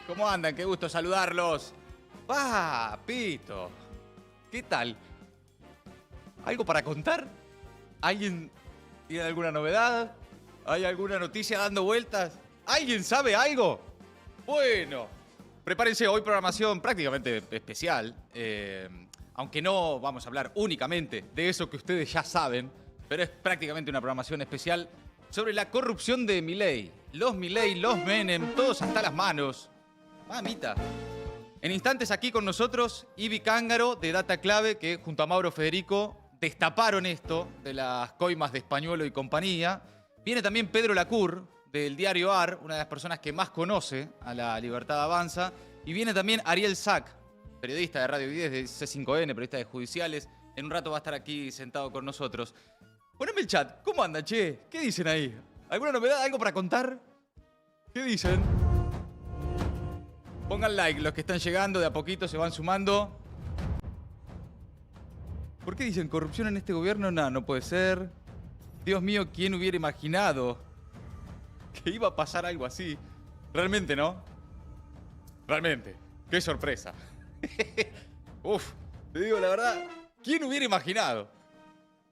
¿Cómo andan? Qué gusto saludarlos. Papito, ¿qué tal? ¿Algo para contar? ¿Alguien tiene alguna novedad? ¿Hay alguna noticia dando vueltas? ¿Alguien sabe algo? Bueno, prepárense, hoy programación prácticamente especial. Aunque no vamos a hablar únicamente de eso que ustedes ya saben, pero es prácticamente una programación especial sobre la corrupción de Milei. Los Milei, los Menem, todos hasta las manos. Mamita. En instantes aquí con nosotros, Ivi Cángaro de Data Clave, que junto a Mauro Federico destaparon esto de las coimas de Españuelo y compañía. Viene también Pedro Lacour, del diario AR, una de las personas que más conoce a la Libertad Avanza. Y viene también Ariel Sack, periodista de Radio 10, de C5N, periodista de Judiciales. En un rato va a estar aquí sentado con nosotros. Poneme el chat. ¿Cómo anda, che? ¿Qué dicen ahí? ¿Alguna novedad? ¿Algo para contar? ¿Qué dicen? Pongan like, los que están llegando, de a poquito se van sumando. ¿Por qué dicen corrupción en este gobierno? No, no puede ser. Dios mío, ¿quién hubiera imaginado que iba a pasar algo así? Realmente, ¿no? Realmente. Qué sorpresa. Uf, te digo la verdad, ¿quién hubiera imaginado?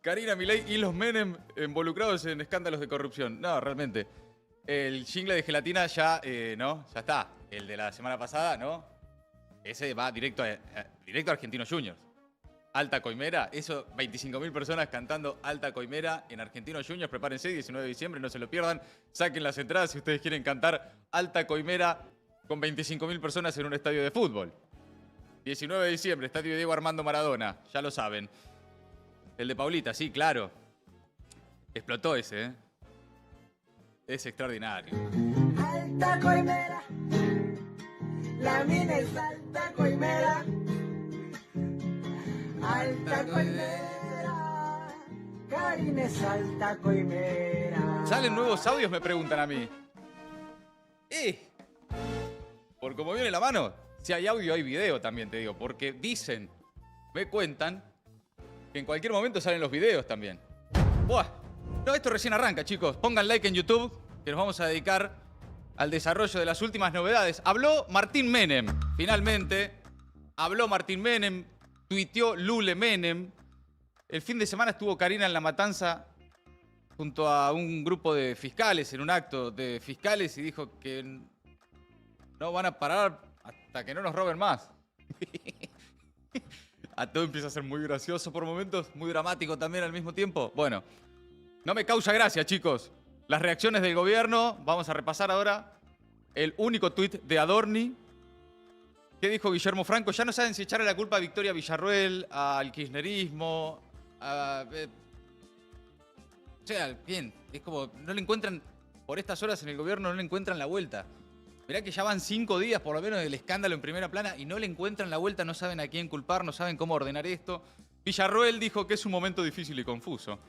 Karina Milei y los Menem involucrados en escándalos de corrupción. No, realmente. El jingle de gelatina ya, ¿no? Ya está. El de la semana pasada, ¿no? Ese va directo a Argentinos Juniors. Alta Coimera, eso, 25.000 personas cantando Alta Coimera en Argentinos Juniors. Prepárense, 19 de diciembre, no se lo pierdan. Saquen las entradas si ustedes quieren cantar Alta Coimera con 25.000 personas en un estadio de fútbol. 19 de diciembre, estadio Diego Armando Maradona, ya lo saben. El de Paulita, sí, claro. Explotó ese, ¿eh? Es extraordinario. Alta Coimera, la mina es Alta Coimera. Alta Coimera, Karina es Alta Coimera. ¿Salen nuevos audios? Me preguntan a mí. Por como viene la mano, si hay audio hay video también, te digo. Porque dicen, me cuentan, que en cualquier momento salen los videos también. Buah. No, esto recién arranca, chicos. Pongan like en YouTube, que nos vamos a dedicar al desarrollo de las últimas novedades. Habló Martín Menem, finalmente. Habló Martín Menem, tuiteó Lule Menem. El fin de semana estuvo Karina en La Matanza junto a un grupo de fiscales, en un acto de fiscales, y dijo que no van a parar hasta que no nos roben más. A todo empieza a ser muy gracioso por momentos, muy dramático también al mismo tiempo. Bueno, no me causa gracia, chicos. Las reacciones del gobierno, vamos a repasar ahora el único tuit de Adorni. ¿Qué dijo Guillermo Franco? Ya no saben si echarle la culpa a Victoria Villarruel, al kirchnerismo, o sea, bien, es como, no le encuentran, por estas horas en el gobierno no le encuentran la vuelta. Mirá que ya van 5 días por lo menos del escándalo en primera plana y no le encuentran la vuelta, no saben a quién culpar, no saben cómo ordenar esto. Villarroel dijo que es un momento difícil y confuso.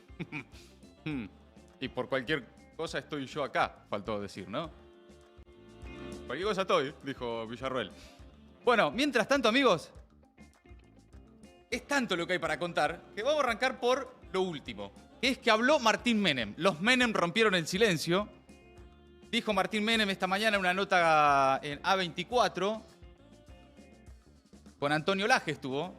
Y por cualquier cosa estoy yo acá, faltó decir, ¿no? Cualquier cosa estoy, dijo Villarroel. Bueno, mientras tanto, amigos, es tanto lo que hay para contar que vamos a arrancar por lo último, que es que habló Martín Menem. Los Menem rompieron el silencio. Dijo Martín Menem esta mañana en una nota en A24, con Antonio Laje estuvo,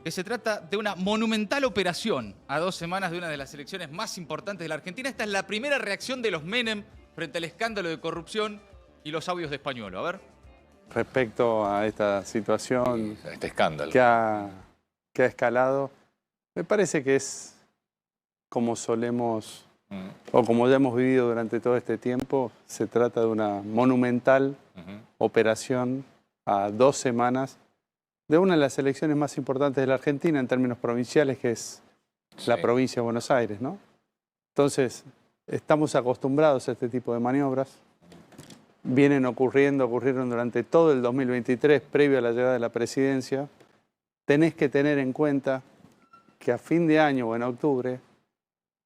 que se trata de una monumental operación a 2 semanas de una de las elecciones más importantes de la Argentina. Esta es la primera reacción de los Menem frente al escándalo de corrupción y los audios de Españuelo. A ver. Respecto a esta situación, este escándalo que ha escalado, me parece que es como solemos, o como ya hemos vivido durante todo este tiempo, se trata de una monumental operación a 2 semanas de una de las elecciones más importantes de la Argentina en términos provinciales, que es la provincia de Buenos Aires, ¿no? Entonces, estamos acostumbrados a este tipo de maniobras. Ocurrieron durante todo el 2023, previo a la llegada de la presidencia. Tenés que tener en cuenta que a fin de año o en octubre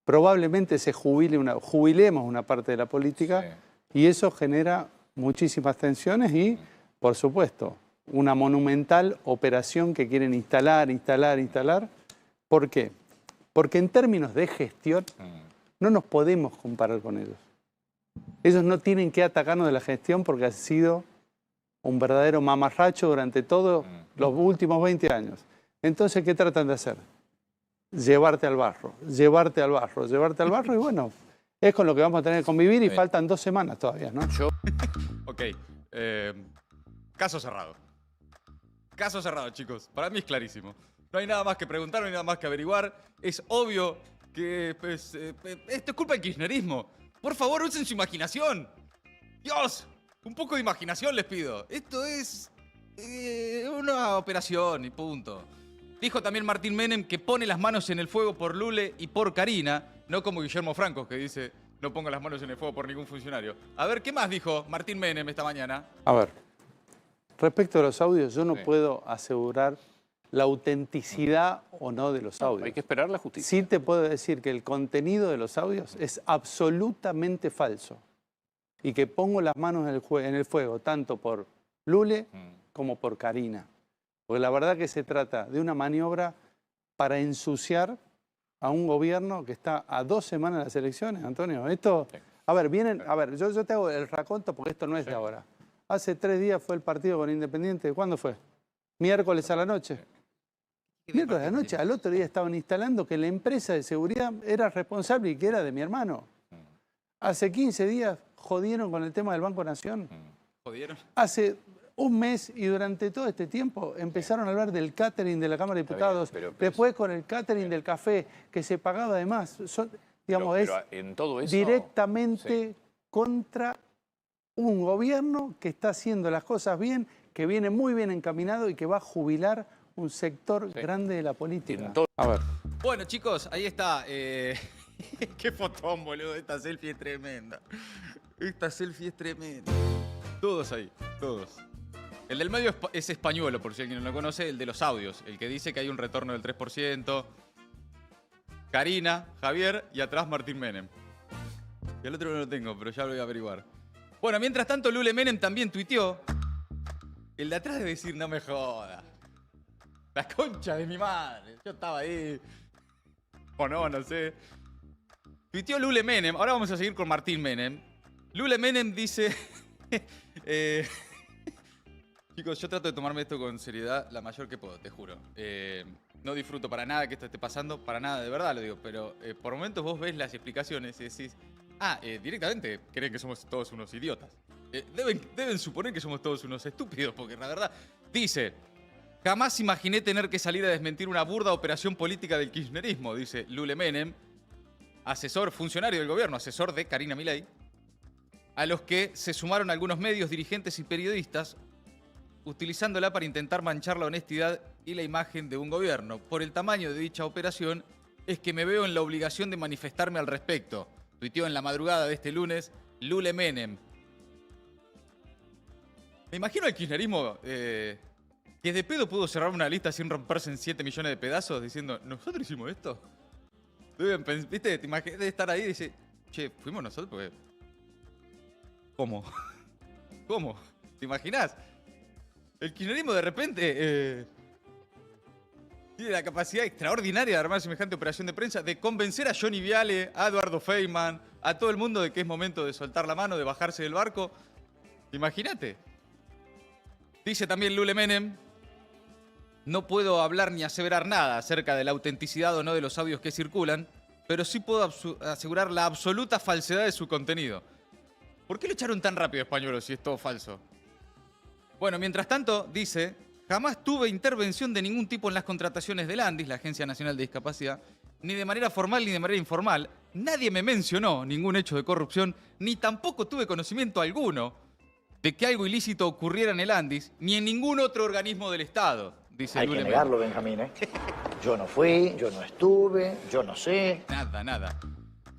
probablemente se jubilemos una parte de la política, y eso genera muchísimas tensiones y, por supuesto, una monumental operación que quieren instalar. ¿Por qué? Porque en términos de gestión no nos podemos comparar con ellos. Ellos no tienen que atacarnos de la gestión porque ha sido un verdadero mamarracho durante todos los últimos 20 años. Entonces, ¿qué tratan de hacer? Llevarte al barro, llevarte al barro, llevarte al barro y bueno, es con lo que vamos a tener que convivir y faltan 2 semanas todavía, ¿no? Ok, caso cerrado. Caso cerrado, chicos. Para mí es clarísimo. No hay nada más que preguntar, no hay nada más que averiguar. Es obvio que pues, esto es culpa del kirchnerismo. Por favor, usen su imaginación. Dios, un poco de imaginación les pido. Esto es una operación y punto. Dijo también Martín Menem que pone las manos en el fuego por Lule y por Karina, no como Guillermo Franco, que dice no ponga las manos en el fuego por ningún funcionario. A ver, ¿qué más dijo Martín Menem esta mañana? A ver, respecto a los audios, yo no puedo asegurar la autenticidad o no de los audios. Hay que esperar la justicia. Sí te puedo decir que el contenido de los audios es absolutamente falso y que pongo las manos en el fuego tanto por Lule como por Karina. Porque la verdad que se trata de una maniobra para ensuciar a un gobierno que está a 2 semanas de las elecciones, Antonio. Esto, a ver, yo te hago el raconto porque esto no es de ahora. Hace 3 días fue el partido con Independiente. ¿Cuándo fue? Miércoles a la noche. Miércoles a la noche, al otro día estaban instalando que la empresa de seguridad era responsable y que era de mi hermano. Hace 15 días jodieron con el tema del Banco Nación. ¿Jodieron? Hace un mes y durante todo este tiempo empezaron a hablar del catering de la Cámara de Diputados, después con el catering del café, que se pagaba además. Digamos, es en todo eso, directamente contra un gobierno que está haciendo las cosas bien, que viene muy bien encaminado y que va a jubilar un sector grande de la política. A ver. Bueno, chicos, ahí está. Qué fotón, boludo. Esta selfie es tremenda. Esta selfie es tremenda. Todos ahí, todos. El del medio es Españuelo, por si alguien no lo conoce, el de los audios, el que dice que hay un retorno del 3%. Karina, Javier y atrás Martín Menem. Y el otro no lo tengo, pero ya lo voy a averiguar. Bueno, mientras tanto, Lule Menem también tuiteó. El de atrás debe decir, no me joda. La concha de mi madre. Yo estaba ahí. O no, no sé. Tuiteó Lule Menem. Ahora vamos a seguir con Martín Menem. Lule Menem dice... Chicos, yo trato de tomarme esto con seriedad la mayor que puedo, te juro. No disfruto para nada que esto esté pasando, para nada, de verdad lo digo, pero por momentos vos ves las explicaciones y decís, directamente creen que somos todos unos idiotas. Deben suponer que somos todos unos estúpidos, porque la verdad, dice, jamás imaginé tener que salir a desmentir una burda operación política del kirchnerismo, dice Lule Menem, funcionario del gobierno, asesor de Karina Milei, a los que se sumaron algunos medios, dirigentes y periodistas, utilizándola para intentar manchar la honestidad y la imagen de un gobierno. Por el tamaño de dicha operación, es que me veo en la obligación de manifestarme al respecto. Tuiteó en la madrugada de este lunes Lule Menem. Me imagino al kirchnerismo que de pedo pudo cerrar una lista sin romperse en 7 millones de pedazos diciendo, ¿nosotros hicimos esto? ¿Viste? Te imaginas de estar ahí y decir, che, fuimos nosotros porque... ¿Cómo? ¿Cómo? ¿Te imaginás? El kirchnerismo de repente tiene la capacidad extraordinaria de armar semejante operación de prensa, de convencer a Johnny Viale, a Eduardo Feynman, a todo el mundo de que es momento de soltar la mano, de bajarse del barco. Imagínate. Dice también Lule Menem, no puedo hablar ni aseverar nada acerca de la autenticidad o no de los audios que circulan, pero sí puedo asegurar la absoluta falsedad de su contenido. ¿Por qué lo echaron tan rápido, Españuelo, si es todo falso? Bueno, mientras tanto, dice, jamás tuve intervención de ningún tipo en las contrataciones del ANDIS, la Agencia Nacional de Discapacidad, ni de manera formal ni de manera informal. Nadie me mencionó ningún hecho de corrupción, ni tampoco tuve conocimiento alguno de que algo ilícito ocurriera en el ANDIS, ni en ningún otro organismo del Estado, dice Lule Menem. Hay que negarlo, Benjamín, ¿eh? Yo no fui, yo no estuve, yo no sé. Nada.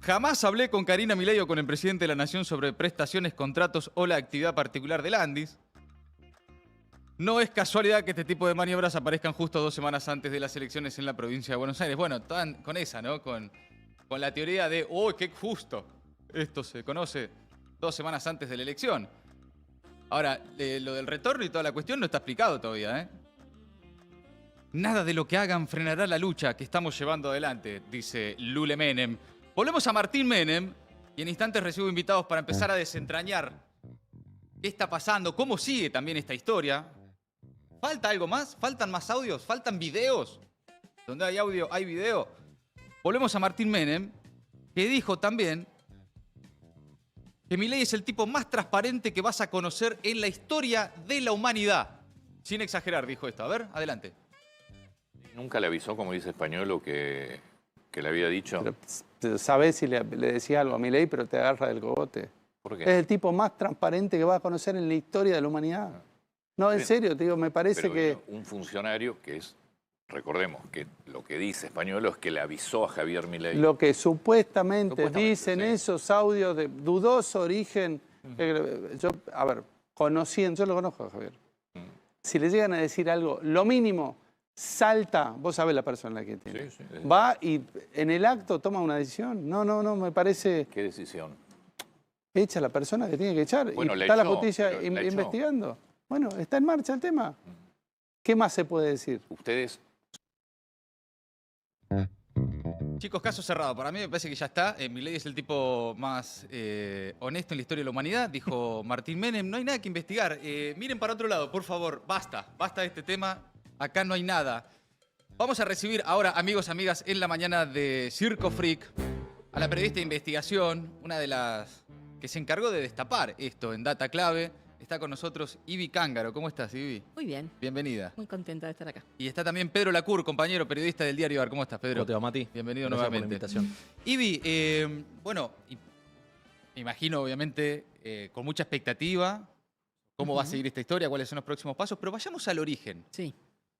Jamás hablé con Karina Milei o con el presidente de la Nación sobre prestaciones, contratos o la actividad particular del ANDIS. No es casualidad que este tipo de maniobras aparezcan justo 2 semanas antes de las elecciones en la provincia de Buenos Aires. Bueno, con esa, ¿no? Con la teoría de, ¡oh, qué justo! Esto se conoce 2 semanas antes de la elección. Ahora, lo del retorno y toda la cuestión no está explicado todavía, ¿eh? Nada de lo que hagan frenará la lucha que estamos llevando adelante, dice Lule Menem. Volvemos a Martín Menem y en instantes recibo invitados para empezar a desentrañar ¿Qué está pasando? ¿Cómo sigue también esta historia? ¿Falta algo más? ¿Faltan más audios? ¿Faltan videos? Donde hay audio, hay video. Volvemos a Martín Menem, que dijo también que Milei es el tipo más transparente que vas a conocer en la historia de la humanidad. Sin exagerar, dijo esto. A ver, adelante. ¿Nunca le avisó, como dice Españolo, que le había dicho? Pero sabés si le decía algo a Milei, pero te agarra del cogote. ¿Por Es qué? el tipo más transparente que vas a conocer en la historia de la humanidad. No, en Bien. serio, te digo, me parece Pero que... un funcionario que es, recordemos, que lo que dice Españolo es que le avisó a Javier Milei. Lo que supuestamente Supuestamente, dicen sí. esos audios de dudoso origen, yo, a ver, conociendo, yo lo conozco a Javier. Si le llegan a decir algo, lo mínimo, salta, vos sabés la persona que tiene. Sí, sí. Va y en el acto toma una decisión. No, me parece ¿Qué decisión? echa a la persona que tiene que echar. Bueno, y la está la echó, justicia pero la echó. investigando. Bueno, está en marcha el tema. ¿Qué más se puede decir? Ustedes, Chicos, caso cerrado. Para mí me parece que ya está. Milei es el tipo más honesto en la historia de la humanidad, dijo Martín Menem. No hay nada que investigar. Miren para otro lado, por favor. Basta de este tema. Acá no hay nada. Vamos a recibir ahora, amigos, amigas, en la mañana de Circo Freak, a la periodista de investigación, una de las que se encargó de destapar esto en Data Clave. Está con nosotros Ivi Cángaro. ¿Cómo estás, Ivi? Muy bien, Bienvenida. muy contenta de estar acá. Y está también Pedro Lacur, compañero periodista del diario AR. ¿Cómo estás, Pedro? ¿Cómo te va, Mati? Bienvenido Gracias por la nuevamente. invitación. Ivi, bueno, me imagino obviamente con mucha expectativa cómo va a seguir esta historia, cuáles son los próximos pasos, pero vayamos al origen. Sí,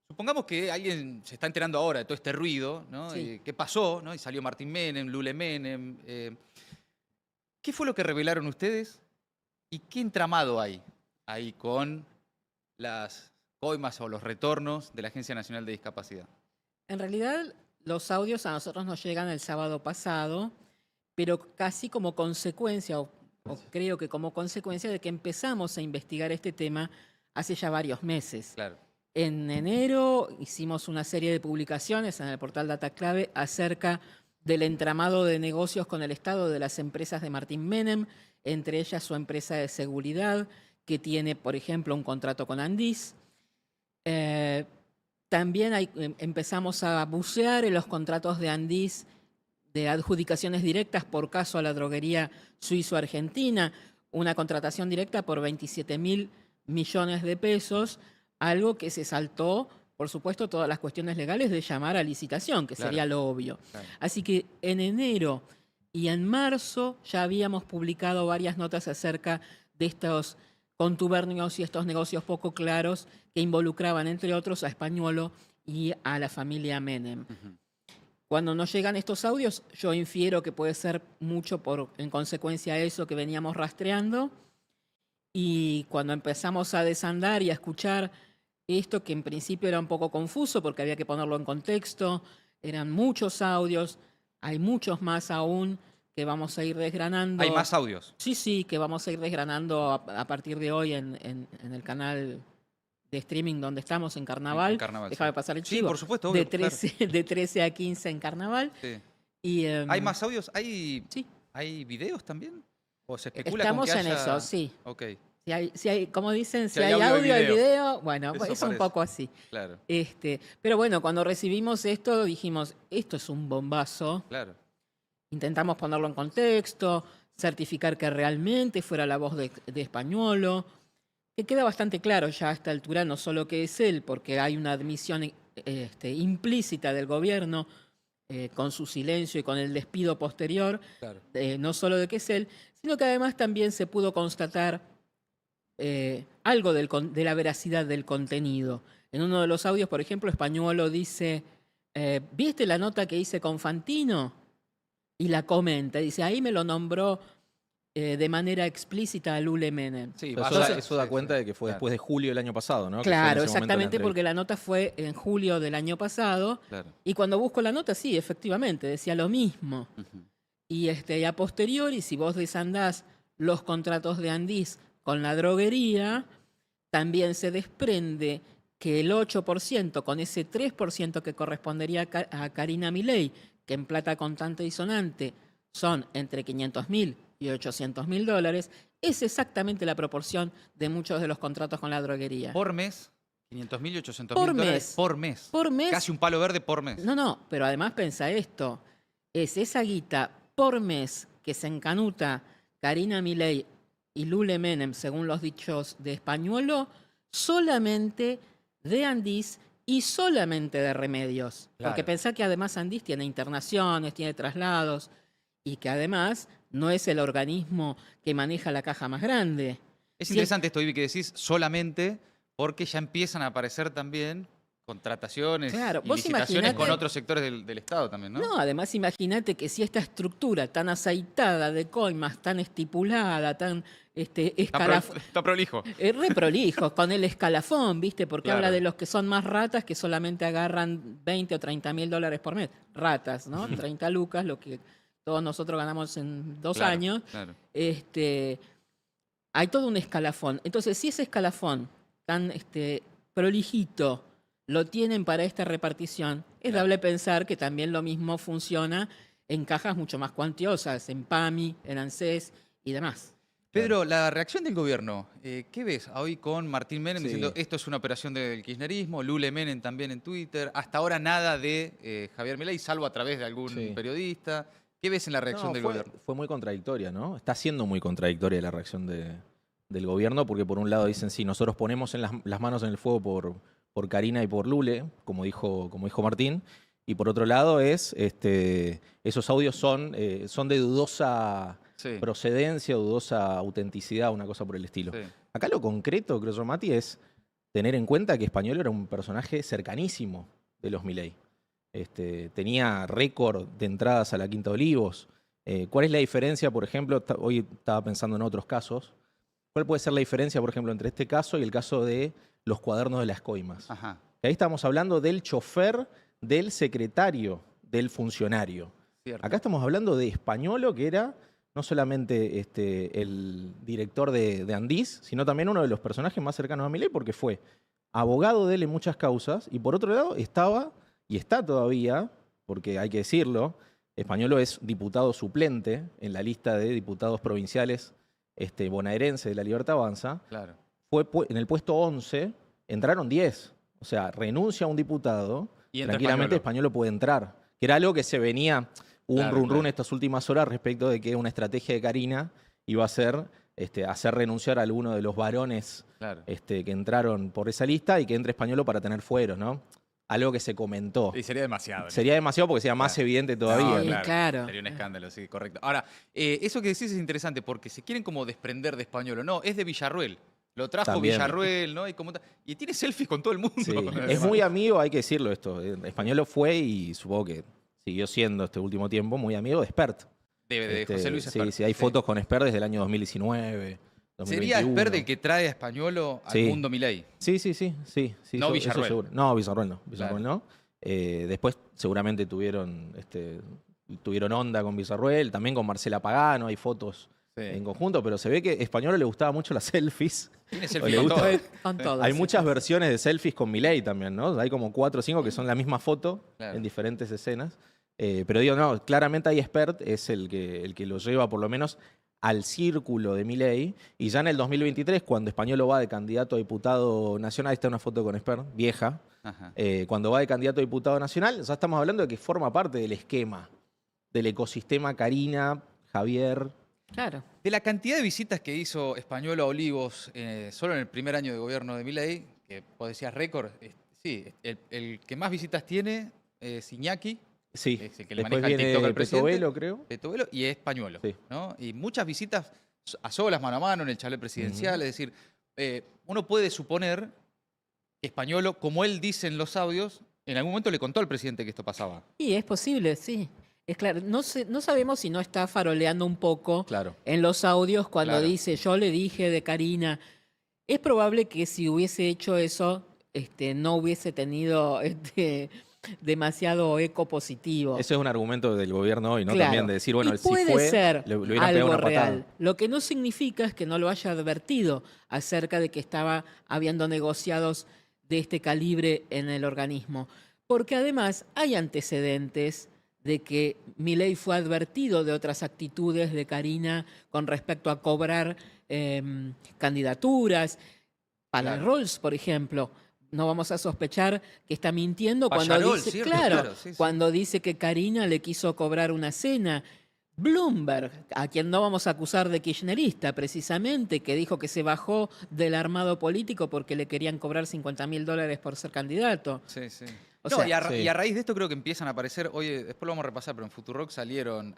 Supongamos que alguien se está enterando ahora de todo este ruido, ¿no? Sí. ¿Qué pasó? ¿No? Y salió Martín Menem, Lule Menem. ¿Qué fue lo que revelaron ustedes y qué entramado hay ahí con las coimas o los retornos de la Agencia Nacional de Discapacidad? en realidad los audios a nosotros nos llegan el sábado pasado, pero casi como consecuencia, o creo que como consecuencia de que empezamos a investigar este tema hace ya varios meses. Claro. En enero hicimos una serie de publicaciones en el portal Data Clave acerca del entramado de negocios con el Estado de las empresas de Martín Menem, entre ellas su empresa de seguridad, que tiene, por ejemplo, un contrato con Andis. También empezamos a bucear en los contratos de Andis de adjudicaciones directas por caso a la droguería suizo-argentina, una contratación directa por 27.000 millones de pesos, algo que se saltó, por supuesto, todas las cuestiones legales de llamar a licitación, que Claro. sería lo obvio. Claro. Así que en enero y en marzo ya habíamos publicado varias notas acerca de estos contubernios y estos negocios poco claros que involucraban, entre otros, a Españolo y a la familia Menem. Cuando nos llegan estos audios, yo infiero que puede ser mucho en consecuencia de eso que veníamos rastreando. Y cuando empezamos a desandar y a escuchar esto, que en principio era un poco confuso porque había que ponerlo en contexto, eran muchos audios, hay muchos más aún que vamos a ir desgranando. Hay más audios. Sí, que vamos a ir desgranando a partir de hoy en el canal de streaming donde estamos, en Carnaval. En Carnaval, Déjame sí. pasar el Sí, chivo. por supuesto, obvio, de 13 a 15 en Carnaval. Sí. Y, ¿Hay más audios? ¿Hay Sí, videos también? ¿O se especula estamos con que en haya... eso, sí. Ok, Si hay, como dicen, si hay hay audio, audio, hay hay video. video. Bueno, Eso es un parece. poco así. claro, Pero bueno, cuando recibimos esto dijimos, esto es un bombazo. claro. Intentamos ponerlo en contexto, certificar que realmente fuera la voz de Españolo, que queda bastante claro ya a esta altura, no solo que es él, porque hay una admisión implícita del gobierno con su silencio y con el despido posterior, Claro. no solo de que es él, sino que además también se pudo constatar algo de la veracidad del contenido. En uno de los audios, por ejemplo, Españolo dice, ¿viste la nota que hice con Fantino? Y la comenta, dice, ahí me lo nombró de manera explícita a Lule Menem. Sí, Pero basta- eso da sí, cuenta sí, de que fue claro, después de julio del año pasado, ¿no? Que fue en Claro, ese momento la exactamente, entrevista. porque la nota fue en julio del año pasado. Claro. Y cuando busco la nota, sí, efectivamente, decía lo mismo. Y a posteriori, si vos desandás los contratos de Andis con la droguería, también se desprende que el 8%, con ese 3% que correspondería a Karina Milei, que en plata contante y sonante son entre 500.000 y 800.000 dólares, es exactamente la proporción de muchos de los contratos con la droguería. Por mes, 500.000 y 800.000 Por dólares mes. por mes. Por mes. Casi un palo verde por mes. No, pero además pensa esto, es esa guita por mes que se encanuta Karina Milei y Lule Menem, según los dichos de Españuelo, solamente de Andís y solamente de Remedios. Claro. Porque pensá que además Andís tiene internaciones, tiene traslados y que además no es el organismo que maneja la caja más grande. Es Sí. interesante esto, Vivi, que decís solamente porque ya empiezan a aparecer también contrataciones Claro, y vos licitaciones con imaginate- otros sectores del Estado también, ¿no? No, además imagínate que si esta estructura tan aceitada de coimas, tan estipulada, tan Está prolijo. re prolijo, con el escalafón, ¿viste? Porque Claro. habla de los que son más ratas que solamente agarran 20 o 30.000 dólares por mes. Ratas, ¿no? 30 lucas, lo que todos nosotros ganamos en 2 Claro, años. claro. Hay todo un escalafón. Entonces, si ese escalafón tan prolijito lo tienen para esta repartición, es dable pensar que también lo mismo funciona en cajas mucho más cuantiosas, en PAMI, en ANSES y demás. Pedro, la reacción del gobierno, ¿qué ves hoy con Martín Menem Sí. diciendo esto es una operación del kirchnerismo, Lule Menem también en Twitter, hasta ahora nada de Javier Milei, salvo a través de algún Sí. periodista? ¿Qué ves en la reacción No, del fue, gobierno? fue muy contradictoria, ¿no? Está siendo muy contradictoria la reacción del gobierno porque por un lado dicen, sí, nosotros ponemos en las manos en el fuego por Karina y por Lule, como dijo Martín, y por otro lado esos audios son de dudosa Sí, procedencia, dudosa autenticidad, una cosa por el estilo. sí. Acá lo concreto, creo yo, Mati, es tener en cuenta que Español era un personaje cercanísimo de los Milei. Tenía récord de entradas a la Quinta de Olivos. ¿Cuál es la diferencia, por ejemplo? Hoy estaba pensando en otros casos. ¿Cuál puede ser la diferencia, por ejemplo, entre este caso y el caso de los cuadernos de las coimas? Ajá. Ahí estamos hablando del chofer, del secretario, del funcionario. Cierto. Acá estamos hablando de Españolo, que era no solamente el director de Andís, sino también uno de los personajes más cercanos a Milei, porque fue abogado de él en muchas causas, y por otro lado estaba, y está todavía, porque hay que decirlo, Españolo es diputado suplente en la lista de diputados provinciales bonaerense de La Libertad Avanza. Claro. Fue en el puesto 11, entraron 10. O sea, renuncia a un diputado, Y entra tranquilamente Españolo puede entrar. Que era algo que se venía, hubo Claro, un run claro. estas últimas horas respecto de que una estrategia de Karina iba a ser hacer renunciar a alguno de los varones Claro. que entraron por esa lista y que entre Españolo para tener fueros, ¿no? Algo que se comentó. Y sería demasiado. ¿no? Sería demasiado porque sería más Claro. evidente todavía. Sí, ¿no? claro. Sería un escándalo, sí, correcto. Ahora, eso que decís es interesante porque se quieren como desprender de Españolo. No, es de Villarruel. Lo trajo También. Villarruel, ¿no? Y tiene selfies con todo el mundo. Sí, es muy amigo, hay que decirlo esto. Españolo fue y supongo que siguió siendo este último tiempo muy amigo de Espert. De José Luis Sí, Espert. sí, hay fotos con Espert desde el año 2019, 2021. ¿Sería Espert el que trae a Españolo al Sí. mundo Milei? Sí. No eso Villarruel. seguro. No, Villarruel no. Claro. No. Después seguramente tuvieron onda con Villarruel, también con Marcela Pagano, hay fotos Sí. en conjunto, pero se ve que a Españolo le gustaba mucho las selfies. Tiene O selfies le con gusta- todo. Con todo. Hay sí. muchas versiones de selfies con Milei también, ¿no? Hay como 4 o 5 que son la misma foto Claro. en diferentes escenas. Pero digo, no, claramente ahí Espert es el que lo lleva por lo menos al círculo de Milei. Y ya en el 2023, cuando Españolo va de candidato a diputado nacional, está una foto con Espert, vieja. Ajá. Cuando va de candidato a diputado nacional, ya estamos hablando de que forma parte del esquema, del ecosistema Karina, Javier. Claro. De la cantidad de visitas que hizo Españolo a Olivos solo en el primer año de gobierno de Milei, que vos decías récord, sí, el que más visitas tiene es Iñaki, Sí, es el que le después maneja el viene TikTok al presidente. Petovelo, creo. Petovelo y es Pañuelo, Sí. ¿no? Y muchas visitas a solas, mano a mano, en el chalet presidencial. Es decir, uno puede suponer que Españolo, como él dice en los audios, en algún momento le contó al presidente que esto pasaba. Y es posible, sí. Es claro, no sabemos si no está faroleando un poco Claro. en los audios cuando Claro. dice, yo le dije de Karina. Es probable que si hubiese hecho eso, no hubiese tenido demasiado eco positivo. Ese es un argumento del gobierno hoy, ¿no? Claro. También de decir, bueno, Y si puede fue, ser le hubieran pegado algo una patada. real. Lo que no significa es que no lo haya advertido acerca de que estaba habiendo negociados de este calibre en el organismo. Porque además hay antecedentes de que Milei fue advertido de otras actitudes de Karina con respecto a cobrar candidaturas. Para Claro. Rolls, por ejemplo, no vamos a sospechar que está mintiendo cuando Payarol, dice, ¿cierto? claro, Claro, sí, sí. cuando dice que Karina le quiso cobrar una cena. Bloomberg, a quien no vamos a acusar de kirchnerista, precisamente, que dijo que se bajó del armado político porque le querían cobrar $50.000 por ser candidato. Sí, sí. O No, sea, y, sí. y a raíz de esto creo que empiezan a aparecer, oye, después lo vamos a repasar, pero en Futurock salieron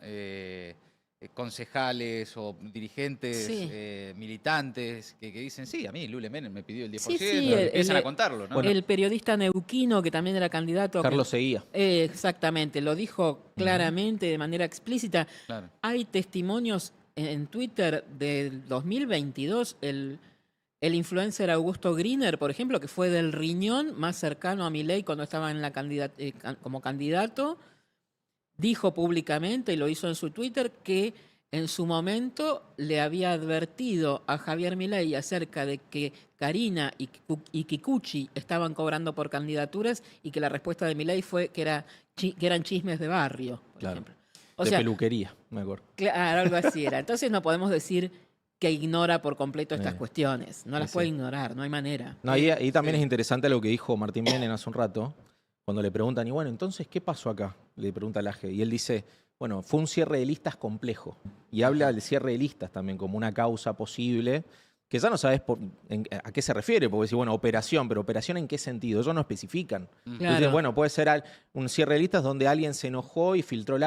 concejales o dirigentes Sí. militantes que dicen, sí, a mí Lule Menem me pidió el 10%, Sí, sí, y empiezan a contarlo, ¿no? el periodista neuquino, que también era candidato. Carlos Seguía. Exactamente, lo dijo claramente, de manera explícita. Claro. Hay testimonios en Twitter del 2022, el influencer Augusto Griner, por ejemplo, que fue del riñón más cercano a Milei cuando estaba en la como candidato, dijo públicamente, y lo hizo en su Twitter, que en su momento le había advertido a Javier Milei acerca de que Karina y Kikuchi estaban cobrando por candidaturas y que la respuesta de Milei fue que eran chismes de barrio, por Claro. ejemplo. O De sea, peluquería, me acuerdo. claro, algo así era. Entonces no podemos decir que ignora por completo estas cuestiones. No las sí. puede ignorar, no hay manera. No, ahí también Sí. es interesante lo que dijo Martín Menem hace un rato, cuando le preguntan, y bueno, entonces, ¿qué pasó acá? Le pregunta Laje. Y él dice, bueno, fue un cierre de listas complejo. Y habla del cierre de listas también como una causa posible, que ya no sabes a qué se refiere, porque decir, bueno, operación, pero operación ¿en qué sentido? Ellos no especifican. Entonces, Claro. bueno, puede ser un cierre de listas donde alguien se enojó y filtró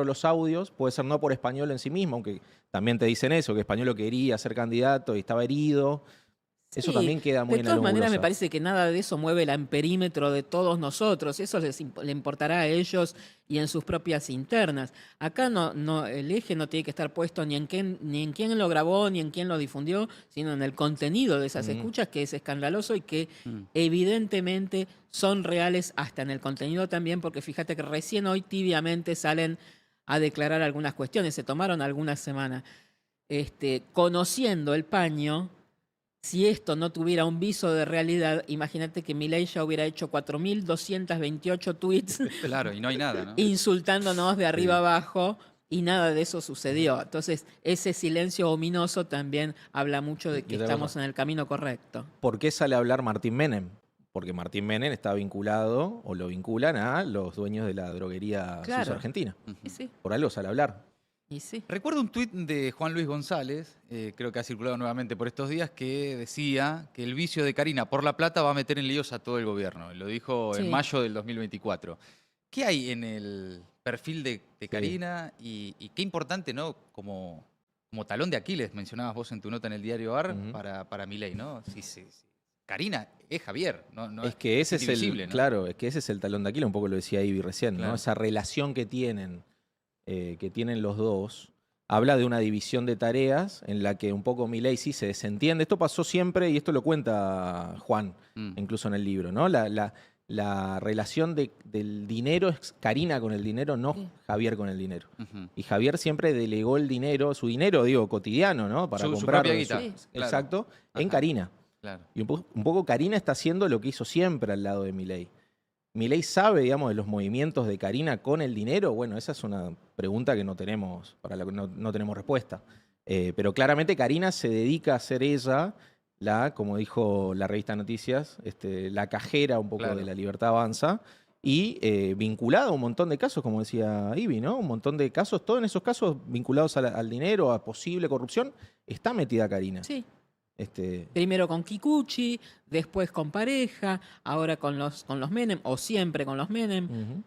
los audios, puede ser no por Español en sí mismo, aunque también te dicen eso, que Español quería ser candidato y estaba herido. Eso Sí, también queda muy de en la todas maneras, me nebulosa. parece que nada de eso mueve el amperímetro de todos nosotros. Eso le importará a ellos y en sus propias internas. Acá el eje no tiene que estar puesto ni en quién lo grabó, ni en quién lo difundió, sino en el contenido de esas escuchas, que es escandaloso y que evidentemente son reales hasta en el contenido también, porque fíjate que recién hoy tibiamente salen a declarar algunas cuestiones. Se tomaron algunas semanas. Conociendo el paño. Si esto no tuviera un viso de realidad, imagínate que Milei ya hubiera hecho 4.228 tweets Claro, y no hay nada, ¿no? insultándonos de arriba abajo y nada de eso sucedió. Entonces, ese silencio ominoso también habla mucho de que Y de estamos verdad. en el camino correcto. ¿Por qué sale a hablar Martín Menem? Porque Martín Menem está vinculado, o lo vinculan a los dueños de la droguería Claro. Sus Argentina. Y sí, Por algo sale a hablar. y sí. Recuerdo un tuit de Juan Luis González, creo que ha circulado nuevamente por estos días, que decía que el vicio de Karina por la plata va a meter en líos a todo el gobierno. Lo dijo en Sí. mayo del 2024. ¿Qué hay en el perfil de Karina y qué importante, ¿no? Como talón de Aquiles, mencionabas vos en tu nota en el diario AR, Ujú. para Milei, ¿no? Sí. Karina es Javier, no Es que ese es indivisible, el, ¿no? claro, es que ese es el talón de Aquiles, un poco lo decía Ivy recién, Claro. ¿no? Esa relación que tienen los dos, habla de una división de tareas en la que un poco Milei sí se desentiende. Esto pasó siempre, y esto lo cuenta Juan, incluso en el libro, ¿no? La relación del dinero es Karina con el dinero, no Javier con el dinero. Ujú. Y Javier siempre delegó el dinero, su dinero, digo, cotidiano, ¿no? Para Su comprar. propia guita, Sí. claro. Exacto, en Ajá. Karina. Claro. Y un poco Karina está haciendo lo que hizo siempre al lado de Milei. ¿Milei sabe, digamos, de los movimientos de Karina con el dinero? Bueno, esa es una pregunta que no tenemos, para la que no tenemos respuesta. Pero claramente Karina se dedica a ser ella como dijo la revista Noticias, la cajera un poco Claro. de La Libertad Avanza, y vinculada a un montón de casos, como decía Ivy, ¿no? Un montón de casos, todos en esos casos vinculados al dinero, a posible corrupción, está metida Karina. Sí. Este, Primero con Kikuchi, después con pareja, ahora con los Menem, o siempre con los Menem. ujú.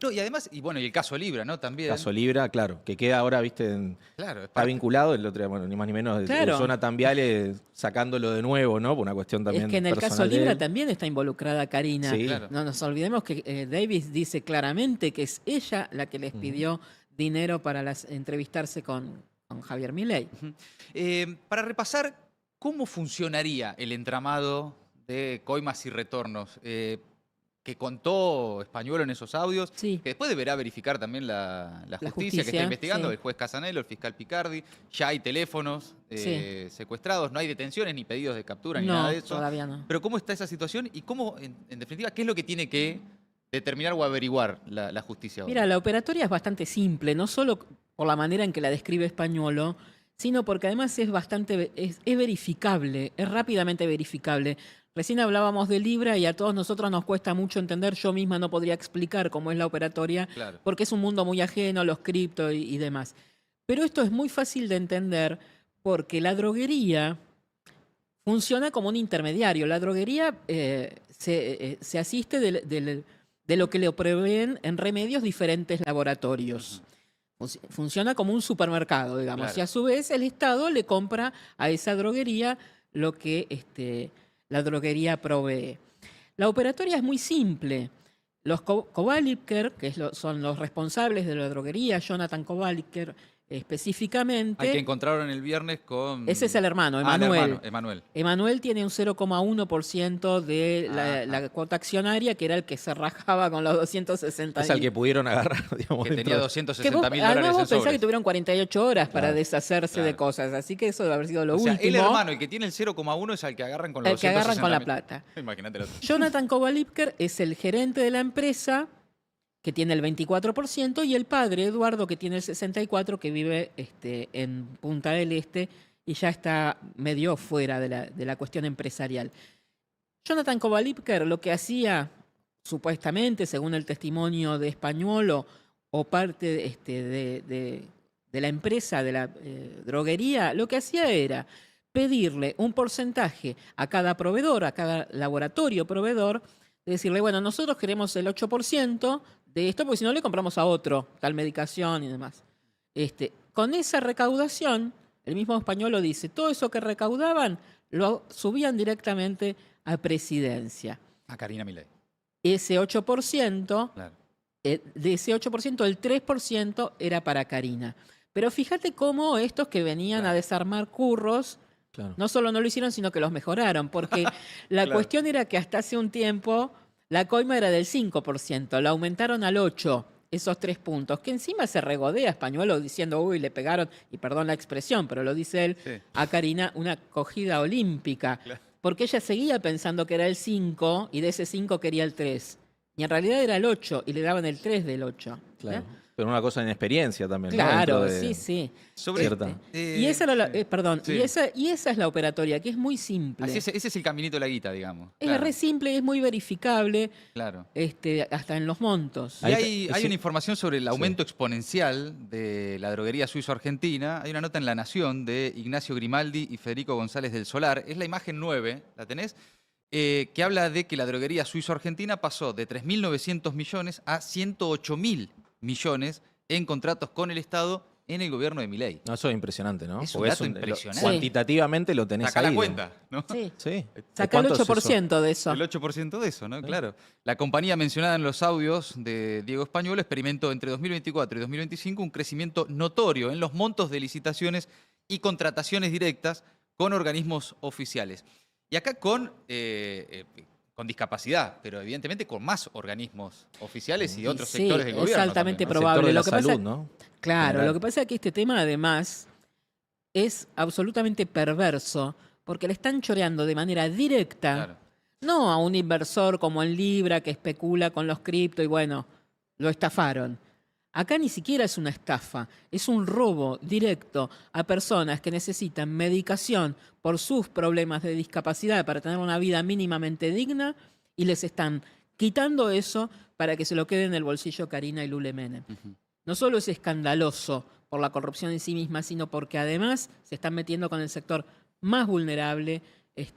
No, y además, y el caso Libra, ¿no? También. Caso Libra, claro, que queda ahora, viste, Claro, es está parte- vinculado, el otro día, bueno, ni más ni menos, Claro. Jonathan Viale sacándolo de nuevo, ¿no? Por una cuestión también Es que en el caso personal de Libra él. también está involucrada Karina. Sí. Claro. No nos olvidemos que Davis dice claramente que es ella la que les pidió dinero para entrevistarse con Javier Milei. Para repasar, ¿cómo funcionaría el entramado de coimas y retornos? Que contó Español en esos audios, Sí. que después deberá verificar también la justicia que está justicia, investigando, sí. el juez Casanello, el fiscal Picardi. Ya hay teléfonos Sí. secuestrados, no hay detenciones, ni pedidos de captura, ni No, nada de eso. todavía no. Pero ¿cómo está esa situación y cómo, en definitiva, qué es lo que tiene que determinar o averiguar la justicia ahora? Mira, la operatoria es bastante simple, no solo por la manera en que la describe Españolo, sino porque además es es verificable, es rápidamente verificable. Recién hablábamos de Libra y a todos nosotros nos cuesta mucho entender, yo misma no podría explicar cómo es la operatoria, Claro. porque es un mundo muy ajeno, los cripto y demás. Pero esto es muy fácil de entender porque la droguería funciona como un intermediario. La droguería se asiste de lo que le proveen en remedios diferentes laboratorios. Funciona como un supermercado, digamos. Claro. Y a su vez el Estado le compra a esa droguería lo que la droguería provee. La operatoria es muy simple. Los Kovalipker, que son los responsables de la droguería, Jonathan Kovalipker específicamente. Al que encontraron el viernes con... Ese es el hermano, el Emanuel. hermano, Emanuel. Emanuel tiene un 0,1% de la cuota accionaria, que era el que se rajaba con los 260. Es al que pudieron agarrar, digamos. Que tenía dentro. Que 260 vos, mil además dólares vos en pensás que sobres. tuvieron 48 horas para Claro, deshacerse de claro. cosas, así que eso debe haber sido lo O sea, último. el hermano, el que tiene el 0,1 es al que agarran con los El que agarran con la 260.000. plata. Imagínate lo otro. Jonathan Kovalipker es el gerente de la empresa, que tiene el 24%, y el padre, Eduardo, que tiene el 64%, que vive en Punta del Este y ya está medio fuera de la cuestión empresarial. Jonathan Kovalipker lo que hacía, supuestamente, según el testimonio de Españolo, o parte de la empresa, de la droguería, lo que hacía era pedirle un porcentaje a cada proveedor, a cada laboratorio proveedor, de decirle, bueno, nosotros queremos el 8% de esto, porque si no le compramos a otro, tal medicación y demás. Con esa recaudación, el mismo Españolo dice, todo eso que recaudaban lo subían directamente a presidencia. A Karina Milei. Ese 8%, Claro. de ese 8%, el 3% era para Karina. Pero fíjate cómo estos que venían Claro. a desarmar curros, Claro. no solo no lo hicieron, sino que los mejoraron, porque la Claro. cuestión era que hasta hace un tiempo la coima era del 5%, la aumentaron al 8%, esos 3 puntos, que encima se regodea Españolo diciendo, uy, le pegaron, y perdón la expresión, pero lo dice él, Sí. a Karina una cogida olímpica, Claro. porque ella seguía pensando que era el 5 y de ese 5 quería el 3. Y en realidad era el 8 y le daban el 3 del 8. Claro. Pero una cosa en experiencia también. ¿no? Claro, Dentro de- sí, sí. Sobre Cierta. Y esa era perdón, sí. y esa es la operatoria, que es muy simple. Así ese es el caminito de la guita, digamos. Es Claro, re simple, es muy verificable, claro. hasta en los montos. Y hay sí. una información sobre el aumento exponencial de la droguería suizo-argentina. Hay una nota en La Nación de Ignacio Grimaldi y Federico González del Solar. Es la imagen 9, ¿la tenés? Que habla de que la droguería suizo-argentina pasó de 3.900 millones a 108.000 millones en contratos con el Estado en el gobierno de Milei. No, eso es impresionante, ¿no? Es un Porque dato impresionante. Cuantitativamente lo tenés Saca ahí. la ¿no? cuenta, ¿no? Sí. Sí. Saca el ¿Cuánto es eso? 8% de eso. El 8% de eso, ¿no? Claro. La compañía mencionada en los audios de Diego Españolo experimentó entre 2024 y 2025 un crecimiento notorio en los montos de licitaciones y contrataciones directas con organismos oficiales. Y acá con discapacidad, pero evidentemente con más organismos oficiales y de otros Sí, sectores del es gobierno. altamente también, ¿no? probable. El sector de Lo la que pasa- salud, ¿no? Claro, General. lo que pasa es que este tema además es absolutamente perverso, porque le están choreando de manera directa, Claro. no a un inversor como en Libra que especula con los cripto y bueno, lo estafaron. Acá ni siquiera es una estafa, es un robo directo a personas que necesitan medicación por sus problemas de discapacidad para tener una vida mínimamente digna y les están quitando eso para que se lo quede en el bolsillo Karina y Lule Menem. No solo es escandaloso por la corrupción en sí misma, sino porque además se están metiendo con el sector más vulnerable